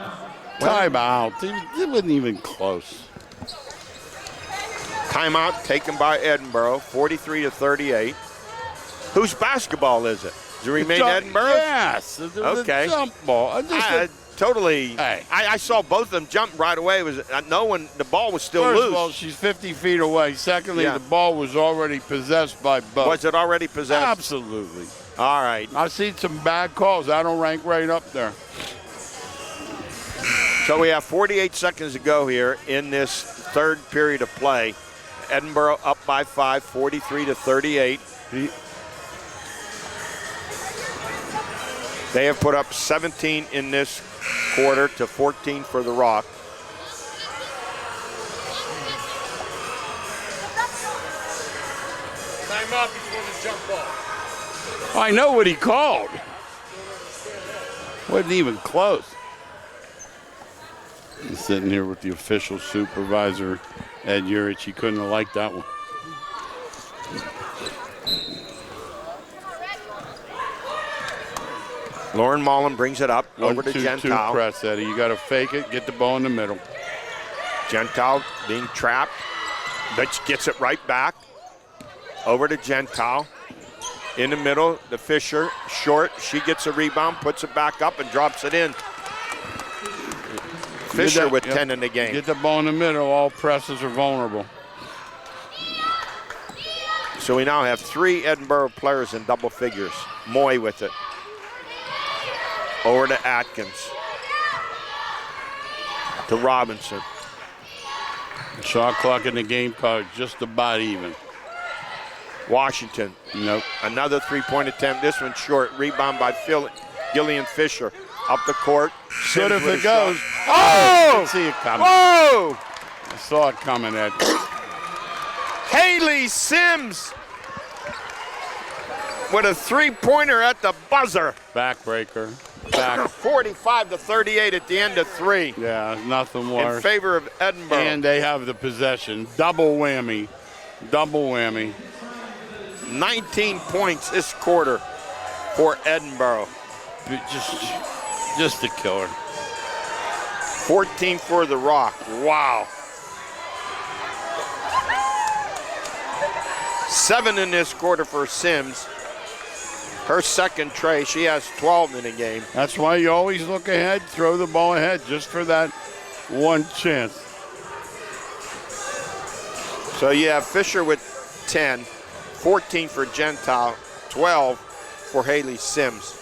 B: Timeout. It wasn't even close.
A: Timeout taken by Edinboro, 43-38. Whose basketball is it? Does it remain Edinboro?
B: Yes.
A: Okay.
B: The jump ball.
A: Totally.
B: Hey.
A: I saw both of them jump right away. It was the ball was still
B: First
A: loose.
B: of all, she's 50 feet away. Secondly,
A: Yeah.
B: the ball was already possessed by both.
A: Was it already possessed?
B: Absolutely.
A: All right.
B: I've seen some bad calls. I don't rank right up there.
A: So we have 48 seconds to go here in this third period of play. Edinboro up by 5, 43-38. They have put up 17 in this quarter to 14 for the Rock.
G: Time out before the jump ball.
B: I know what he called. Wasn't even close. He's sitting here with the official supervisor, Ed Urich. He couldn't have liked that one.
A: Lauren Mullen brings it up over to
B: 1-2-2
A: Gentile.
B: press, Eddie. You got to fake it, get the ball in the middle.
A: Gentile being trapped, but gets it right back. Over to Gentile. In the middle, the Fisher, short. She gets a rebound, puts it back up, and drops it in. Fisher with 10 in the game.
B: Get the ball in the middle. All presses are vulnerable.
A: So we now have 3 Edinboro players in double figures. Moy with it. Over to Atkins. To Robinson.
B: Shot clock in the game card just about even.
A: Washington.
B: Nope.
A: Another three-point attempt. This one short. Rebound by Gillian Fisher. Up the court.
B: Good if it goes.
A: Shot.
B: Oh! I see it coming.
A: Whoa!
B: I saw it coming, Ed.
A: Haley Sims with a three-pointer at the buzzer.
B: Backbreaker. Back.
A: 45-38 at the end of 3.
B: Yeah, nothing
A: In
B: worse.
A: favor of Edinboro.
B: And they have the possession. Double whammy. Double whammy.
A: 19 points this quarter for Edinboro.
B: Just a killer.
A: 14 for the Rock. Wow. 7 in this quarter for Sims. Her second tray. She has 12 in the game.
B: That's why you always look ahead, throw the ball ahead just for that one chance.
A: So you have Fisher with 10, 14 for Gentile, 12 for Haley Sims.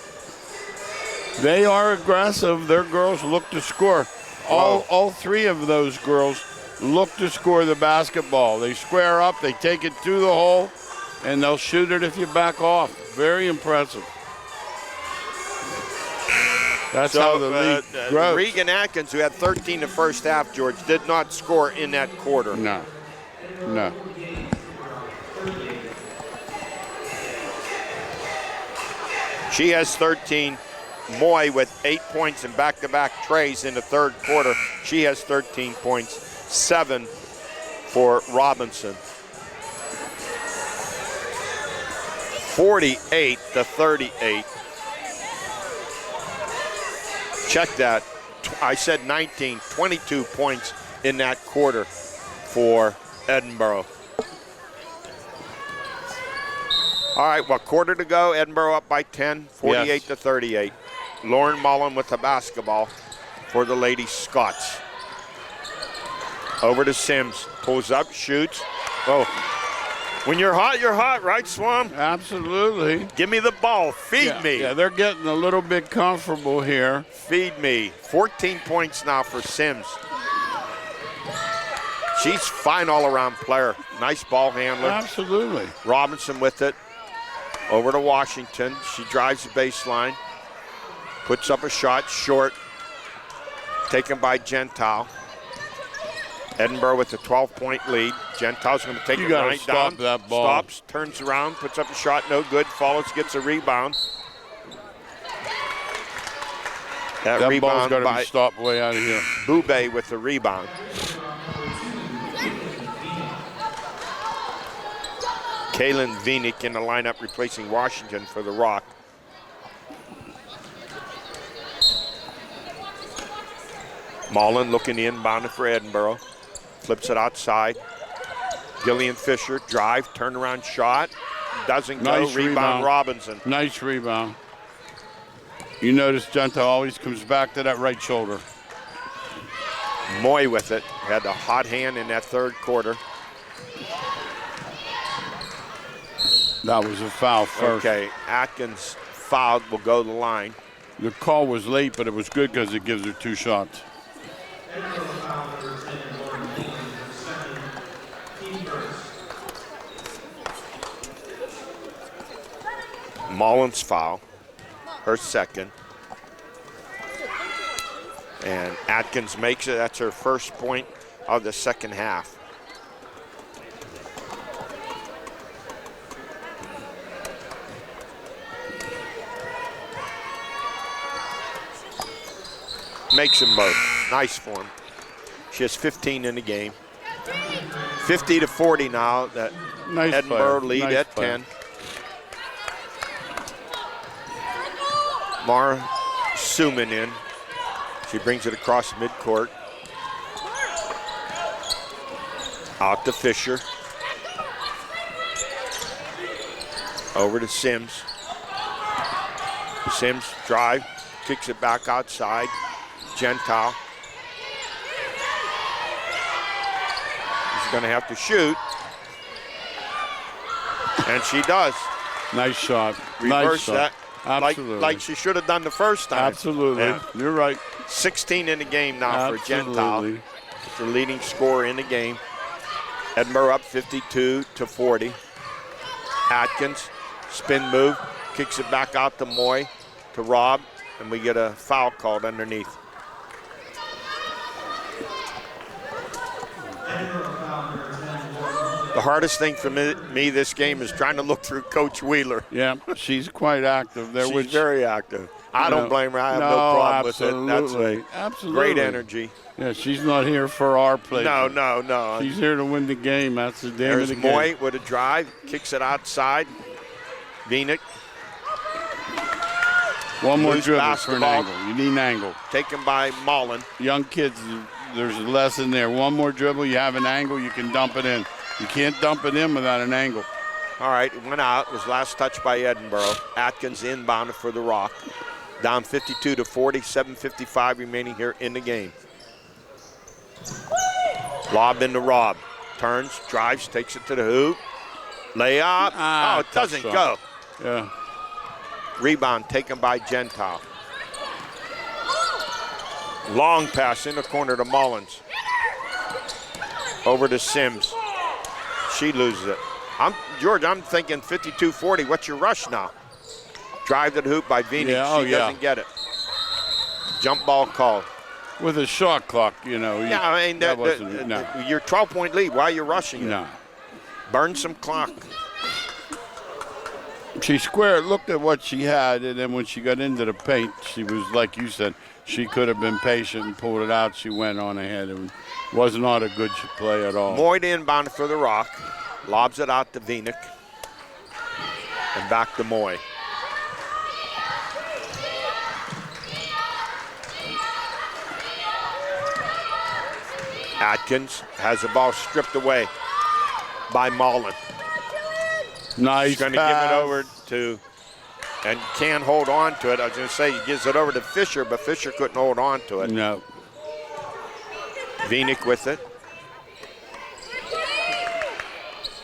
B: They are aggressive. Their girls look to score. All 3 of those girls look to score the basketball. They square up, they take it to the hole, and they'll shoot it if you back off. Very impressive. That's how the league grows.
A: Regan Atkins, who had 13 in the first half, George, did not score in that quarter.
B: No.
A: She has 13. Moy with 8 points and back-to-back trays in the third quarter. She has 13 points, 7 for Robinson. 48-38. Check that. I said 19, 22 points in that quarter for Edinboro. All right, well, quarter to go. Edinboro up by 10, 48-38. Lauren Mullen with the basketball for the Lady Scots. Over to Sims. Pulls up, shoots. Oh, when you're hot, right, Swam?
B: Absolutely.
A: Give me the ball. Feed me.
B: Yeah, they're getting a little bit comfortable here.
A: Feed me. 14 points now for Sims. She's fine all-around player. Nice ball handler.
B: Absolutely.
A: Robinson with it. Over to Washington. She drives the baseline. Puts up a shot short. Taken by Gentile. Edinboro with a 12-point lead. Gentile's going to take it right
B: stop
A: down.
B: That ball.
A: Stops, turns around, puts up a shot, no good. Follows, gets a rebound. That
B: ball's
A: rebound
B: got to
A: by
B: be stopped way out of here.
A: Boubet with the rebound. Kaylin Vinik in the lineup replacing Washington for the Rock. Mullen looking inbound for Edinboro. Flips it outside. Gillian Fisher, drive, turnaround shot. Doesn't go, rebound Robinson.
B: Nice rebound. You notice Gentile always comes back to that right shoulder.
A: Moy with it. Had a hot hand in that third quarter.
B: That was a foul first.
A: Okay, Atkins fouled, will go to the line.
B: The call was late, but it was good because it gives her 2 shots.
A: Mullins foul, her second. And Atkins makes it. That's her first point of the second half. Makes them both. Nice for him. She has 15 in the game. 50-40 now. That
B: nice
A: Edinboro lead
B: nice
A: at
B: player.
A: 10. Mara Suman in. She brings it across midcourt. Out to Fisher. Over to Sims. Sims drive, kicks it back outside. Gentile. She's going to have to shoot. And she does.
B: Nice shot.
A: Reverse that.
B: Absolutely.
A: Like she should have done the first time.
B: Absolutely.
A: Yeah.
B: You're right.
A: 16 in the game now
B: Absolutely.
A: for Gentile. It's the leading scorer in the game. Edinboro up 52-40. Atkins, spin move, kicks it back out to Moy, to Rob, and we get a foul called underneath. The hardest thing for me this game is trying to look through Coach Wheeler.
B: Yeah, she's quite active.
A: She's very active. I don't blame her. I have no problem with it. That's
B: absolutely
A: great energy.
B: Yeah, she's not here for our play.
A: No.
B: She's here to win the game. That's the name
A: There's
B: of the game.
A: Moy with a drive, kicks it outside. Vinik.
B: One more
A: Loose
B: dribble for an
A: basketball.
B: angle. You need an angle.
A: Taken by Mullen.
B: Young kids, there's a lesson there. One more dribble, you have an angle, you can dump it in. You can't dump it in without an angle.
A: All right, it went out. It was last touch by Edinboro. Atkins inbounded for the Rock. Down 52-40, 7:55 remaining here in the game. Lob into Rob. Turns, drives, takes it to the hoop. Layup. It doesn't go.
B: Yeah.
A: Rebound taken by Gentile. Long pass in the corner to Mullins. Over to Sims. She loses it. George, I'm thinking 52-40. What's your rush now? Drive to the hoop by Vinik. She doesn't get it. Jump ball called.
B: With a shot clock, you know.
A: I mean, your 12-point lead. Why are you rushing it?
B: No.
A: Burn some clock.
B: She looked at what she had, and then when she got into the paint, she was, like you said, she could have been patient and pulled it out. She went on ahead. It was not a good play at all.
A: Moy inbound for the Rock. Lobs it out to Vinik. And back to Moy. Atkins has the ball stripped away by Mullen.
B: Nice
A: He's going to give it over to, and can't hold on to it. I was going to say he gives it over to Fisher, but Fisher couldn't hold on to it.
B: No.
A: Vinik with it.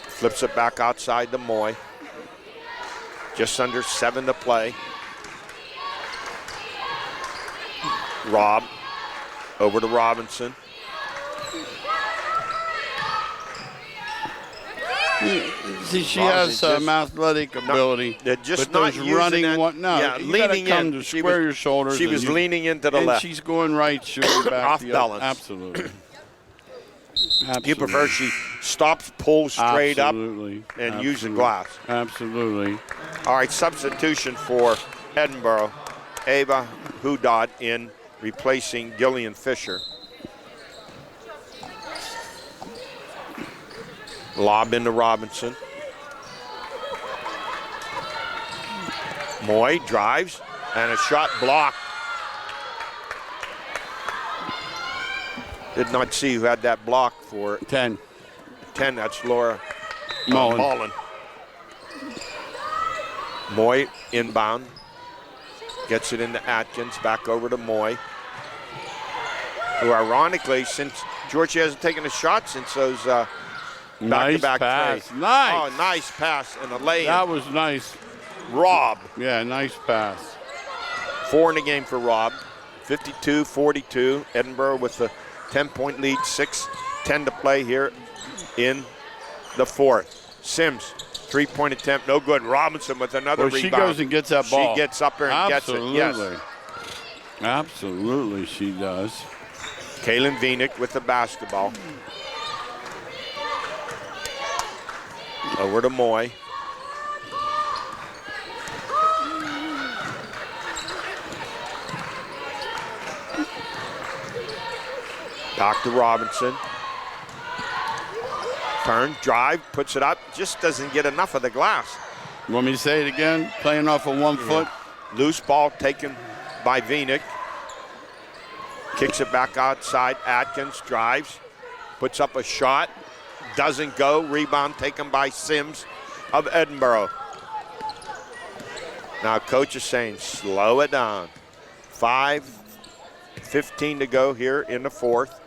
A: Flips it back outside to Moy. Just under 7 to play. Rob over to Robinson.
B: See, she has some athletic ability.
A: They're just
B: but
A: not
B: those
A: using
B: running
A: it.
B: one. No,
A: Yeah,
B: you
A: leaning
B: gotta come
A: in.
B: to square your shoulders.
A: She was leaning into the
B: and
A: left.
B: she's going right, shooting back
A: Off
B: the
A: balance.
B: Absolutely.
A: You prefer she stops, pulls straight
B: Absolutely.
A: up, and use the glass.
B: Absolutely.
A: All right, substitution for Edinboro. Ava Hudad in, replacing Gillian Fisher. Lob into Robinson. Moy drives, and a shot blocked. Did not see who had that block for
B: 10.
A: 10, that's Laura
B: Mullen.
A: Mullen. Moy inbound. Gets it into Atkins, back over to Moy. Who ironically, since Georgia hasn't taken a shot since those back-to-back
B: pass.
A: plays.
B: Nice.
A: Oh, nice pass and a lay-in.
B: That was nice.
A: Rob.
B: Yeah, nice pass.
A: 4 in the game for Rob. 52-42. Edinboro with the 10-point lead. 6:10 to play here in the fourth. Sims, 3-point attempt, no good. Robinson with another rebound.
B: She goes and gets that ball.
A: She gets up there and gets it. Yes.
B: Absolutely, she does.
A: Kaylin Vinik with the basketball. Over to Moy. Back to Robinson. Turn, drive, puts it up, just doesn't get enough of the glass.
B: You want me to say it again? Playing off of 1 foot.
A: Loose ball taken by Vinik. Kicks it back outside. Atkins drives, puts up a shot, doesn't go. Rebound taken by Sims of Edinboro. Now coach is saying slow it down. 5:15 to go here in the fourth.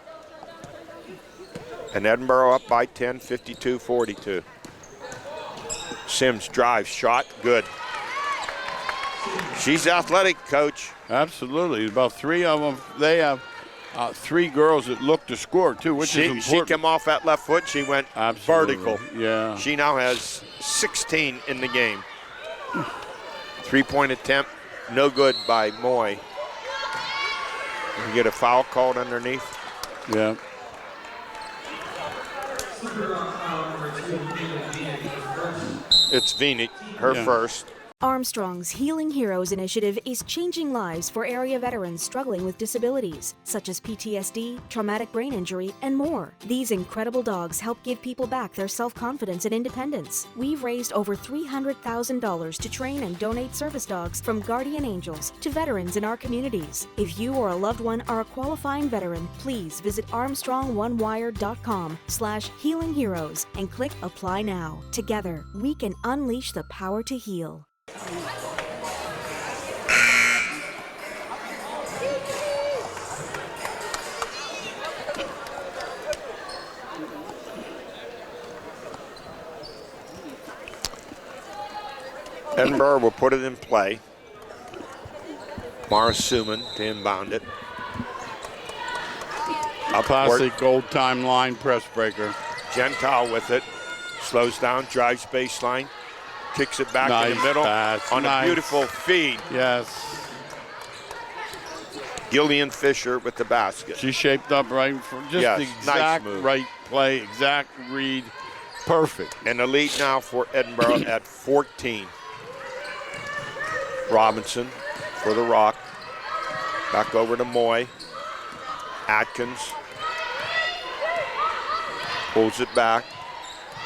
A: And Edinboro up by 10, 52-42. Sims drives, shot, good. She's athletic, coach.
B: Absolutely. About 3 of them. They have 3 girls that look to score, too, which is important.
A: She came off that left foot. She went vertical.
B: Yeah.
A: She now has 16 in the game. 3-point attempt, no good by Moy. You get a foul called underneath.
B: Yeah.
A: It's Vinik, her first.
H: Armstrong's Healing Heroes initiative is changing lives for area veterans struggling with disabilities, such as PTSD, traumatic brain injury, and more. These incredible dogs help give people back their self-confidence and independence. We've raised over $300,000 to train and donate service dogs from guardian angels to veterans in our communities. If you or a loved one are a qualifying veteran, please visit ArmstrongOneWire.com/healingheroes and click Apply Now. Together, we can unleash the power to heal.
A: Edinboro will put it in play. Mara Suman to inbound it.
B: Classic old-time line press breaker.
A: Gentile with it. Slows down, drives baseline. Kicks it back in the middle on a beautiful feed.
B: Yes.
A: Gillian Fisher with the basket.
B: She shaped up right for just the exact right play, exact read. Perfect.
A: And the lead now for Edinboro at 14. Robinson for the Rock. Back over to Moy. Atkins pulls it back.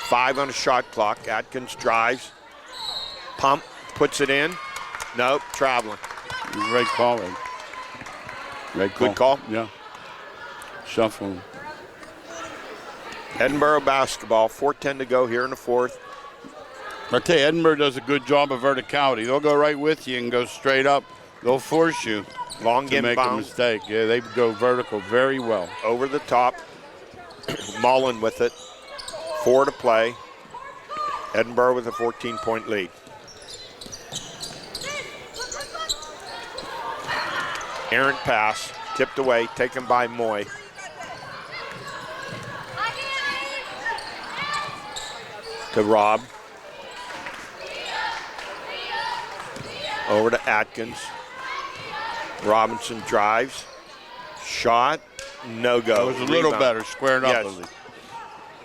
A: 5 on the shot clock. Atkins drives. Pump, puts it in. Nope, traveling.
B: Great call.
A: Good call?
B: Yeah. Shuffling.
A: Edinboro basketball, 4:10 to go here in the fourth.
B: I tell you, Edinboro does a good job of verticality. They'll go right with you and go straight up. They'll force you
A: Long
B: to make a mistake. Yeah, they go vertical very well.
A: Over the top. Mullen with it. 4 to play. Edinboro with a 14-point lead. Errant pass, tipped away, taken by Moy. to Robb. Over to Atkins. Robinson drives. Shot. No go.
B: That was a little
A: Rebound.
B: better. Squared up.
A: Yes.
B: A little.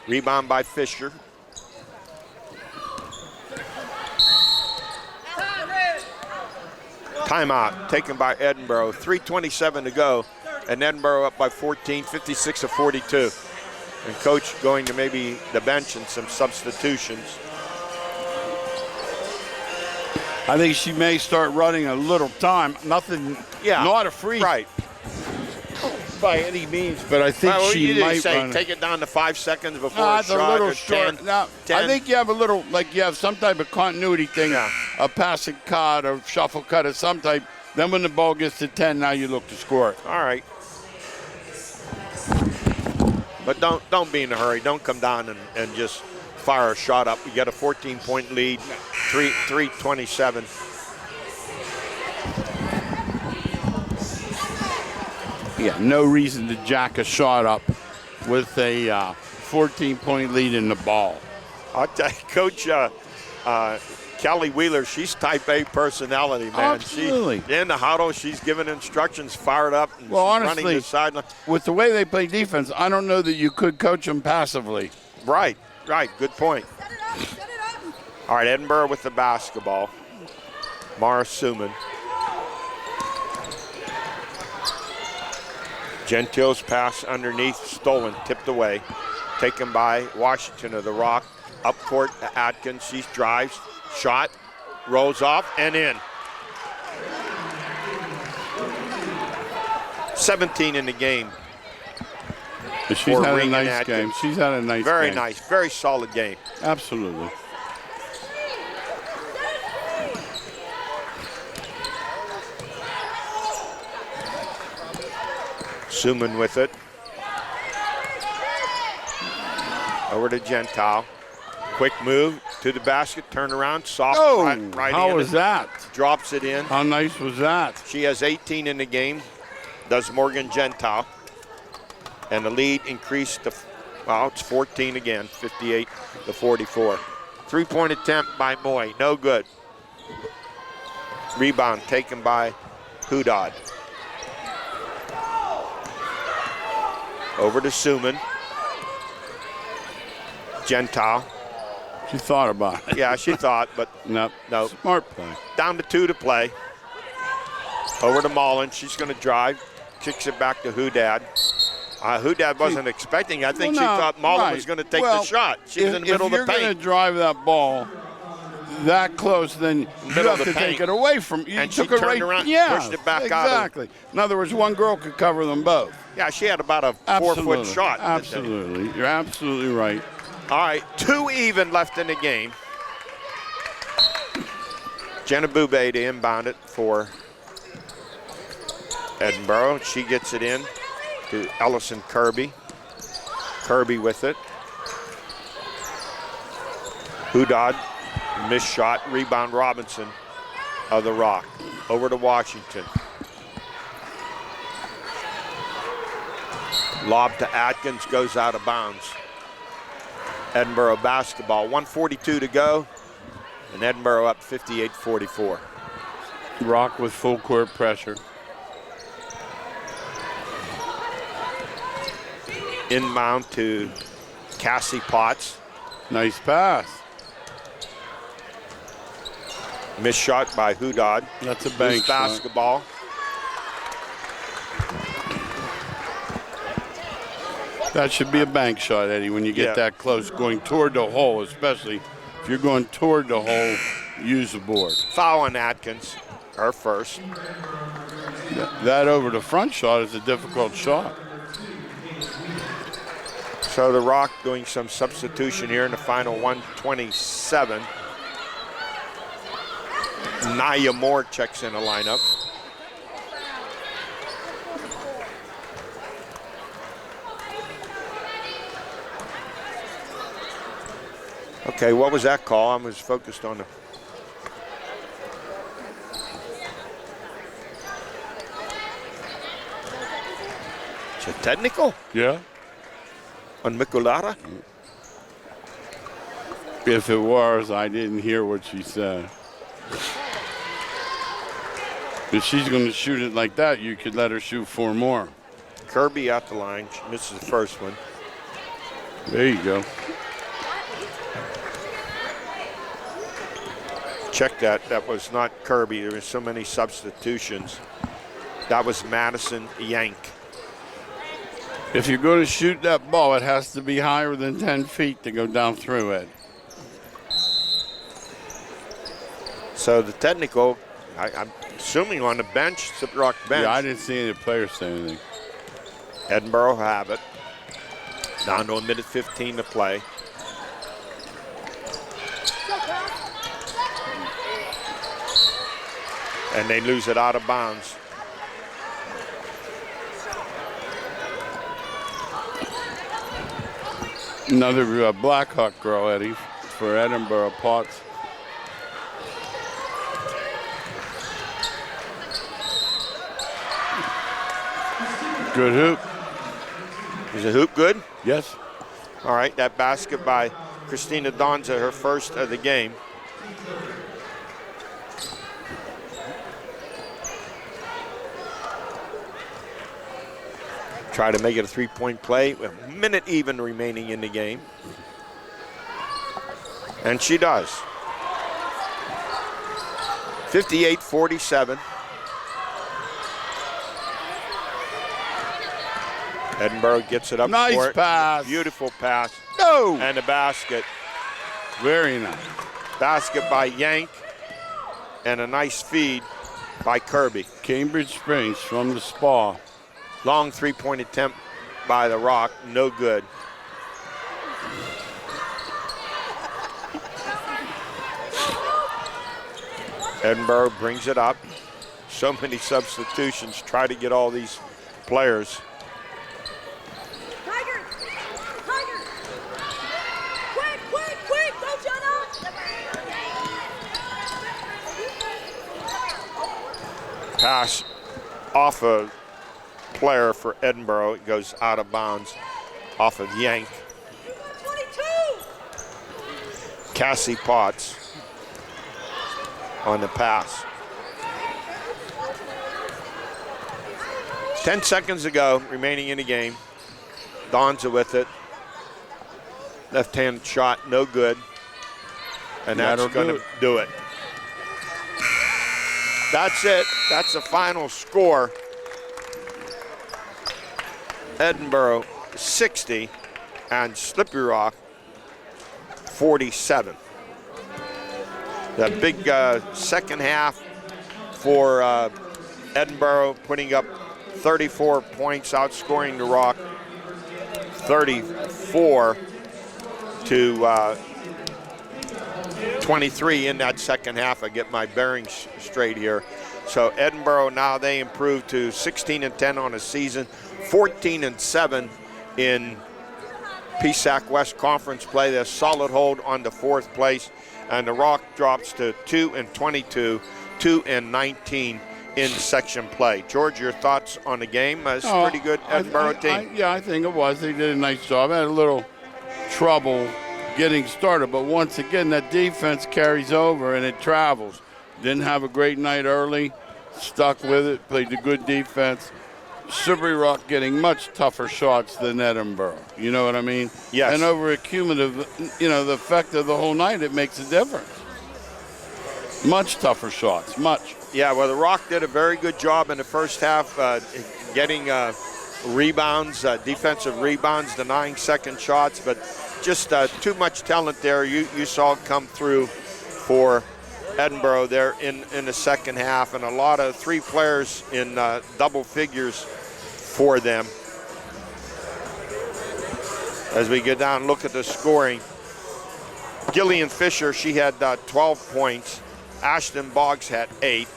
A: Rebound by Fisher. Timeout taken by Edinboro. 3:27 to go, and Edinboro up by 14, 56-42. And coach going to maybe the bench and some substitutions.
B: I think she may start running a little time. Nothing.
A: Yeah.
B: Not a free.
A: Right.
B: By any means, but I think
A: Well,
B: she
A: you didn't
B: might
A: say
B: run.
A: take it down to 5 seconds before
B: No,
A: a
B: it's
A: shot.
B: a little
A: or
B: short.
A: 10,
B: Now,
A: 10.
B: I think you have a little, like you have some type of continuity thing,
A: Yeah.
B: a passing cut or shuffle cut of some type. Then when the ball gets to 10, now you look to score it.
A: All right. But don't be in a hurry. Don't come down and just fire a shot up. You got a 14-point lead, 3:27.
B: Yeah, no reason to jack a shot up with a 14-point lead in the ball.
A: I'll tell you, Coach Kelly Wheeler, she's type A personality, man.
B: Absolutely.
A: She, in the huddle, she's giving instructions, fired up, and
B: Well,
A: she's
B: honestly,
A: running the sideline.
B: With the way they play defense, I don't know that you could coach them passively.
A: Right, good point. All right, Edinboro with the basketball. Mara Suman. Gentile's pass underneath, stolen, tipped away. Taken by Washington of the Rock. Up court to Atkins, she drives, shot, rolls off, and in. 17 in the game.
B: She's
A: for
B: had a
A: Regan
B: nice
A: Atkins.
B: game. She's had a nice
A: Very
B: game.
A: nice, very solid game.
B: Absolutely.
A: Suman with it. Over to Gentile. Quick move to the basket, turn around, soft
B: Oh,
A: right
B: how
A: in.
B: was that?
A: Drops it in.
B: How nice was that?
A: She has 18 in the game, does Morgan Gentile. And the lead increased to, well, it's 14 again, 58-44. Three-point attempt by Moy, no good. Rebound taken by Hudad. Over to Suman. Gentile.
B: She thought about it.
A: Yeah, she thought, but
B: Nope.
A: no.
B: Smart play.
A: Down to 2 to play. Over to Mullen. She's going to drive. Kicks it back to Hudad. Hudad wasn't expecting. I think she thought Mullen was going to take the shot. She was in the middle of the
B: If you're going
A: paint.
B: to drive that ball that close, then you
A: Middle
B: have
A: of
B: to
A: the
B: take
A: paint.
B: it away from you.
A: And she
B: took it
A: turned
B: right,
A: around,
B: yeah,
A: pushed it back out of-
B: exactly. In other words, one girl could cover them both.
A: Yeah, she had about a
B: Absolutely.
A: 4-foot shot.
B: Absolutely. You're absolutely right.
A: All right, 2 even left in the game. Jenna Boubet to inbound it for Edinboro. She gets it in to Ellison Kirby. Kirby with it. Hudad, missed shot, rebound Robinson of the Rock. Over to Washington. Lob to Atkins, goes out of bounds. Edinboro basketball, 1:42 to go, and Edinboro up 58-44.
B: Rock with full court pressure.
A: Inbound to Cassie Potts.
B: Nice pass.
A: Missed shot by Hudad.
B: That's a bank
A: Loose
B: shot.
A: basketball.
B: That should be a bank shot, Eddie, when you get
A: Yeah.
B: that close, going toward the hole, especially if you're going toward the hole, use the board.
A: Foul on Atkins, her first.
B: That over the front shot is a difficult shot.
A: So the Rock doing some substitution here in the final 1:27. Naya Moore checks in the lineup. Okay, what was that call? I was focused on the... Is it technical
B: Yeah.
A: on Mikulata?
B: If it was, I didn't hear what she said. If she's going to shoot it like that, you could let her shoot 4 more.
A: Kirby at the line. She misses the first one.
B: There you go.
A: Check that. That was not Kirby. There were so many substitutions. That was Madison Yank.
B: If you're going to shoot that ball, it has to be higher than 10 feet to go down through it.
A: So the technical, I'm assuming on the bench, Slippery Rock bench.
B: Yeah, I didn't see any players say anything.
A: Edinboro have it. Down to a minute 15 to play. And they lose it out of bounds.
B: Another Blackhawk girl, Eddie, for Edinboro Potts. Good hoop.
A: Is the hoop good?
B: Yes.
A: All right, that basket by Christina Donza, her first of the game. Try to make it a three-point play with a minute even remaining in the game. And she does. 58-47. Edinboro gets it up
B: nice
A: for it.
B: Pass.
A: Beautiful pass.
B: No.
A: And a basket.
B: Very nice.
A: Basket by Yank. And a nice feed by Kirby.
B: Cambridge Springs from the Spa.
A: Long three-point attempt by the Rock. No good. Edinboro brings it up. So many substitutions. Try to get all these players. Pass off a player for Edinboro. It goes out of bounds off of Yank. 22. Cassie Potts on the pass. 10 seconds ago remaining in the game. Donza with it. Left-hand shot, no good. And that's going to do it. That's it. That's the final score. Edinboro 60 and Slippery Rock 47. The big second half for Edinboro, putting up 34 points, outscoring the Rock 34 to 23 in that second half. I get my bearings straight here. So Edinboro now, they improve to 16-10 on the season, 14-7 in PSAC West Conference play. They're solid hold on the 4th place, and the Rock drops to 2-22, 2-19 in section play. George, your thoughts on the game? It's a pretty good Edinboro team.
B: Yeah, I think it was. They did a nice job. Had a little trouble getting started, but once again, that defense carries over and it travels. Didn't have a great night early, stuck with it, played a good defense. Slippery Rock getting much tougher shots than Edinboro. You know what I mean?
A: Yes.
B: And over a cumulative, the effect of the whole night, it makes a difference. Much tougher shots, much.
A: Yeah, well, the Rock did a very good job in the first half getting rebounds, defensive rebounds, denying second shots, but just too much talent there. You saw it come through for Edinboro there in the second half, and a lot of 3 players in double figures for them. As we get down and look at the scoring, Gillian Fisher, she had 12 points. Ashton Boggs had 8.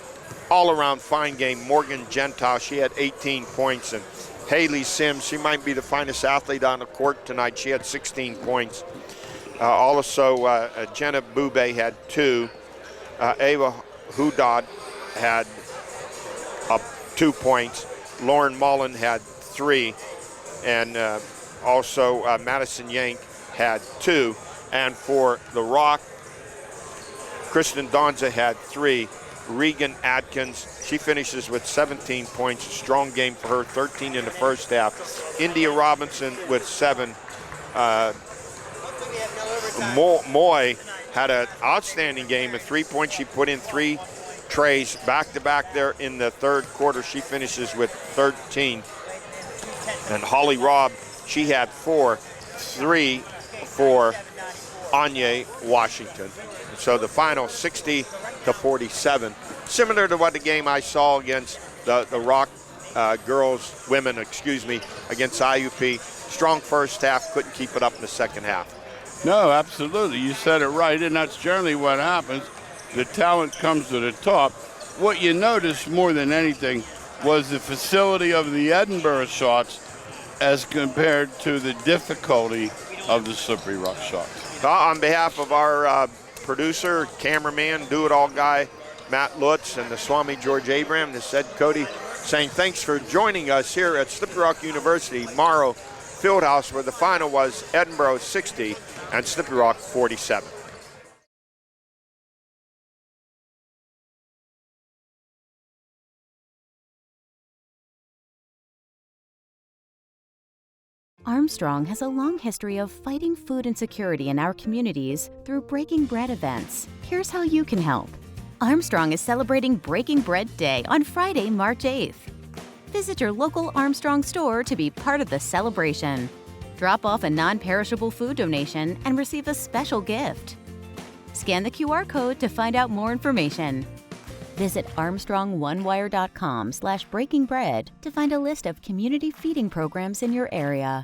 A: All-around fine game. Morgan Gentile, she had 18 points. And Haley Sims, she might be the finest athlete on the court tonight. She had 16 points. Also, Jenna Boubé had 2. Ava Hudad had 2 points. Lauren Mullen had 3. And also Madison Yank had 2. And for the Rock, Kristen Donza had 3. Regan Atkins, she finishes with 17 points. Strong game for her, 13 in the first half. India Robinson with 7. Moy had an outstanding game, a 3-point. She put in 3 trays back-to-back there in the third quarter. She finishes with 13. And Holly Robb, she had 4, 3 for Anya Washington. So the final 60-47. Similar to what the game I saw against the Rock women, against IUP. Strong first half, couldn't keep it up in the second half.
B: No, absolutely. You said it right, and that's generally what happens. The talent comes to the top. What you noticed more than anything was the facility of the Edinboro shots as compared to the difficulty of the Slippery Rock shots.
A: On behalf of our producer, cameraman, do-it-all guy, Matt Lutz, and the Swami George Abraham, this said Cody, saying thanks for joining us here at Slippery Rock University, Morrow Fieldhouse, where the final was Edinboro 60 and Slippery Rock 47.
C: Armstrong has a long history of fighting food insecurity in our communities through Breaking Bread events. Here's how you can help. Armstrong is celebrating Breaking Bread Day on Friday, March 8th. Visit your local Armstrong store to be part of the celebration. Drop off a non-perishable food donation and receive a special gift. Scan the QR code to find out more information. Visit ArmstrongOneWire.com/breakingbread to find a list of community feeding programs in your area.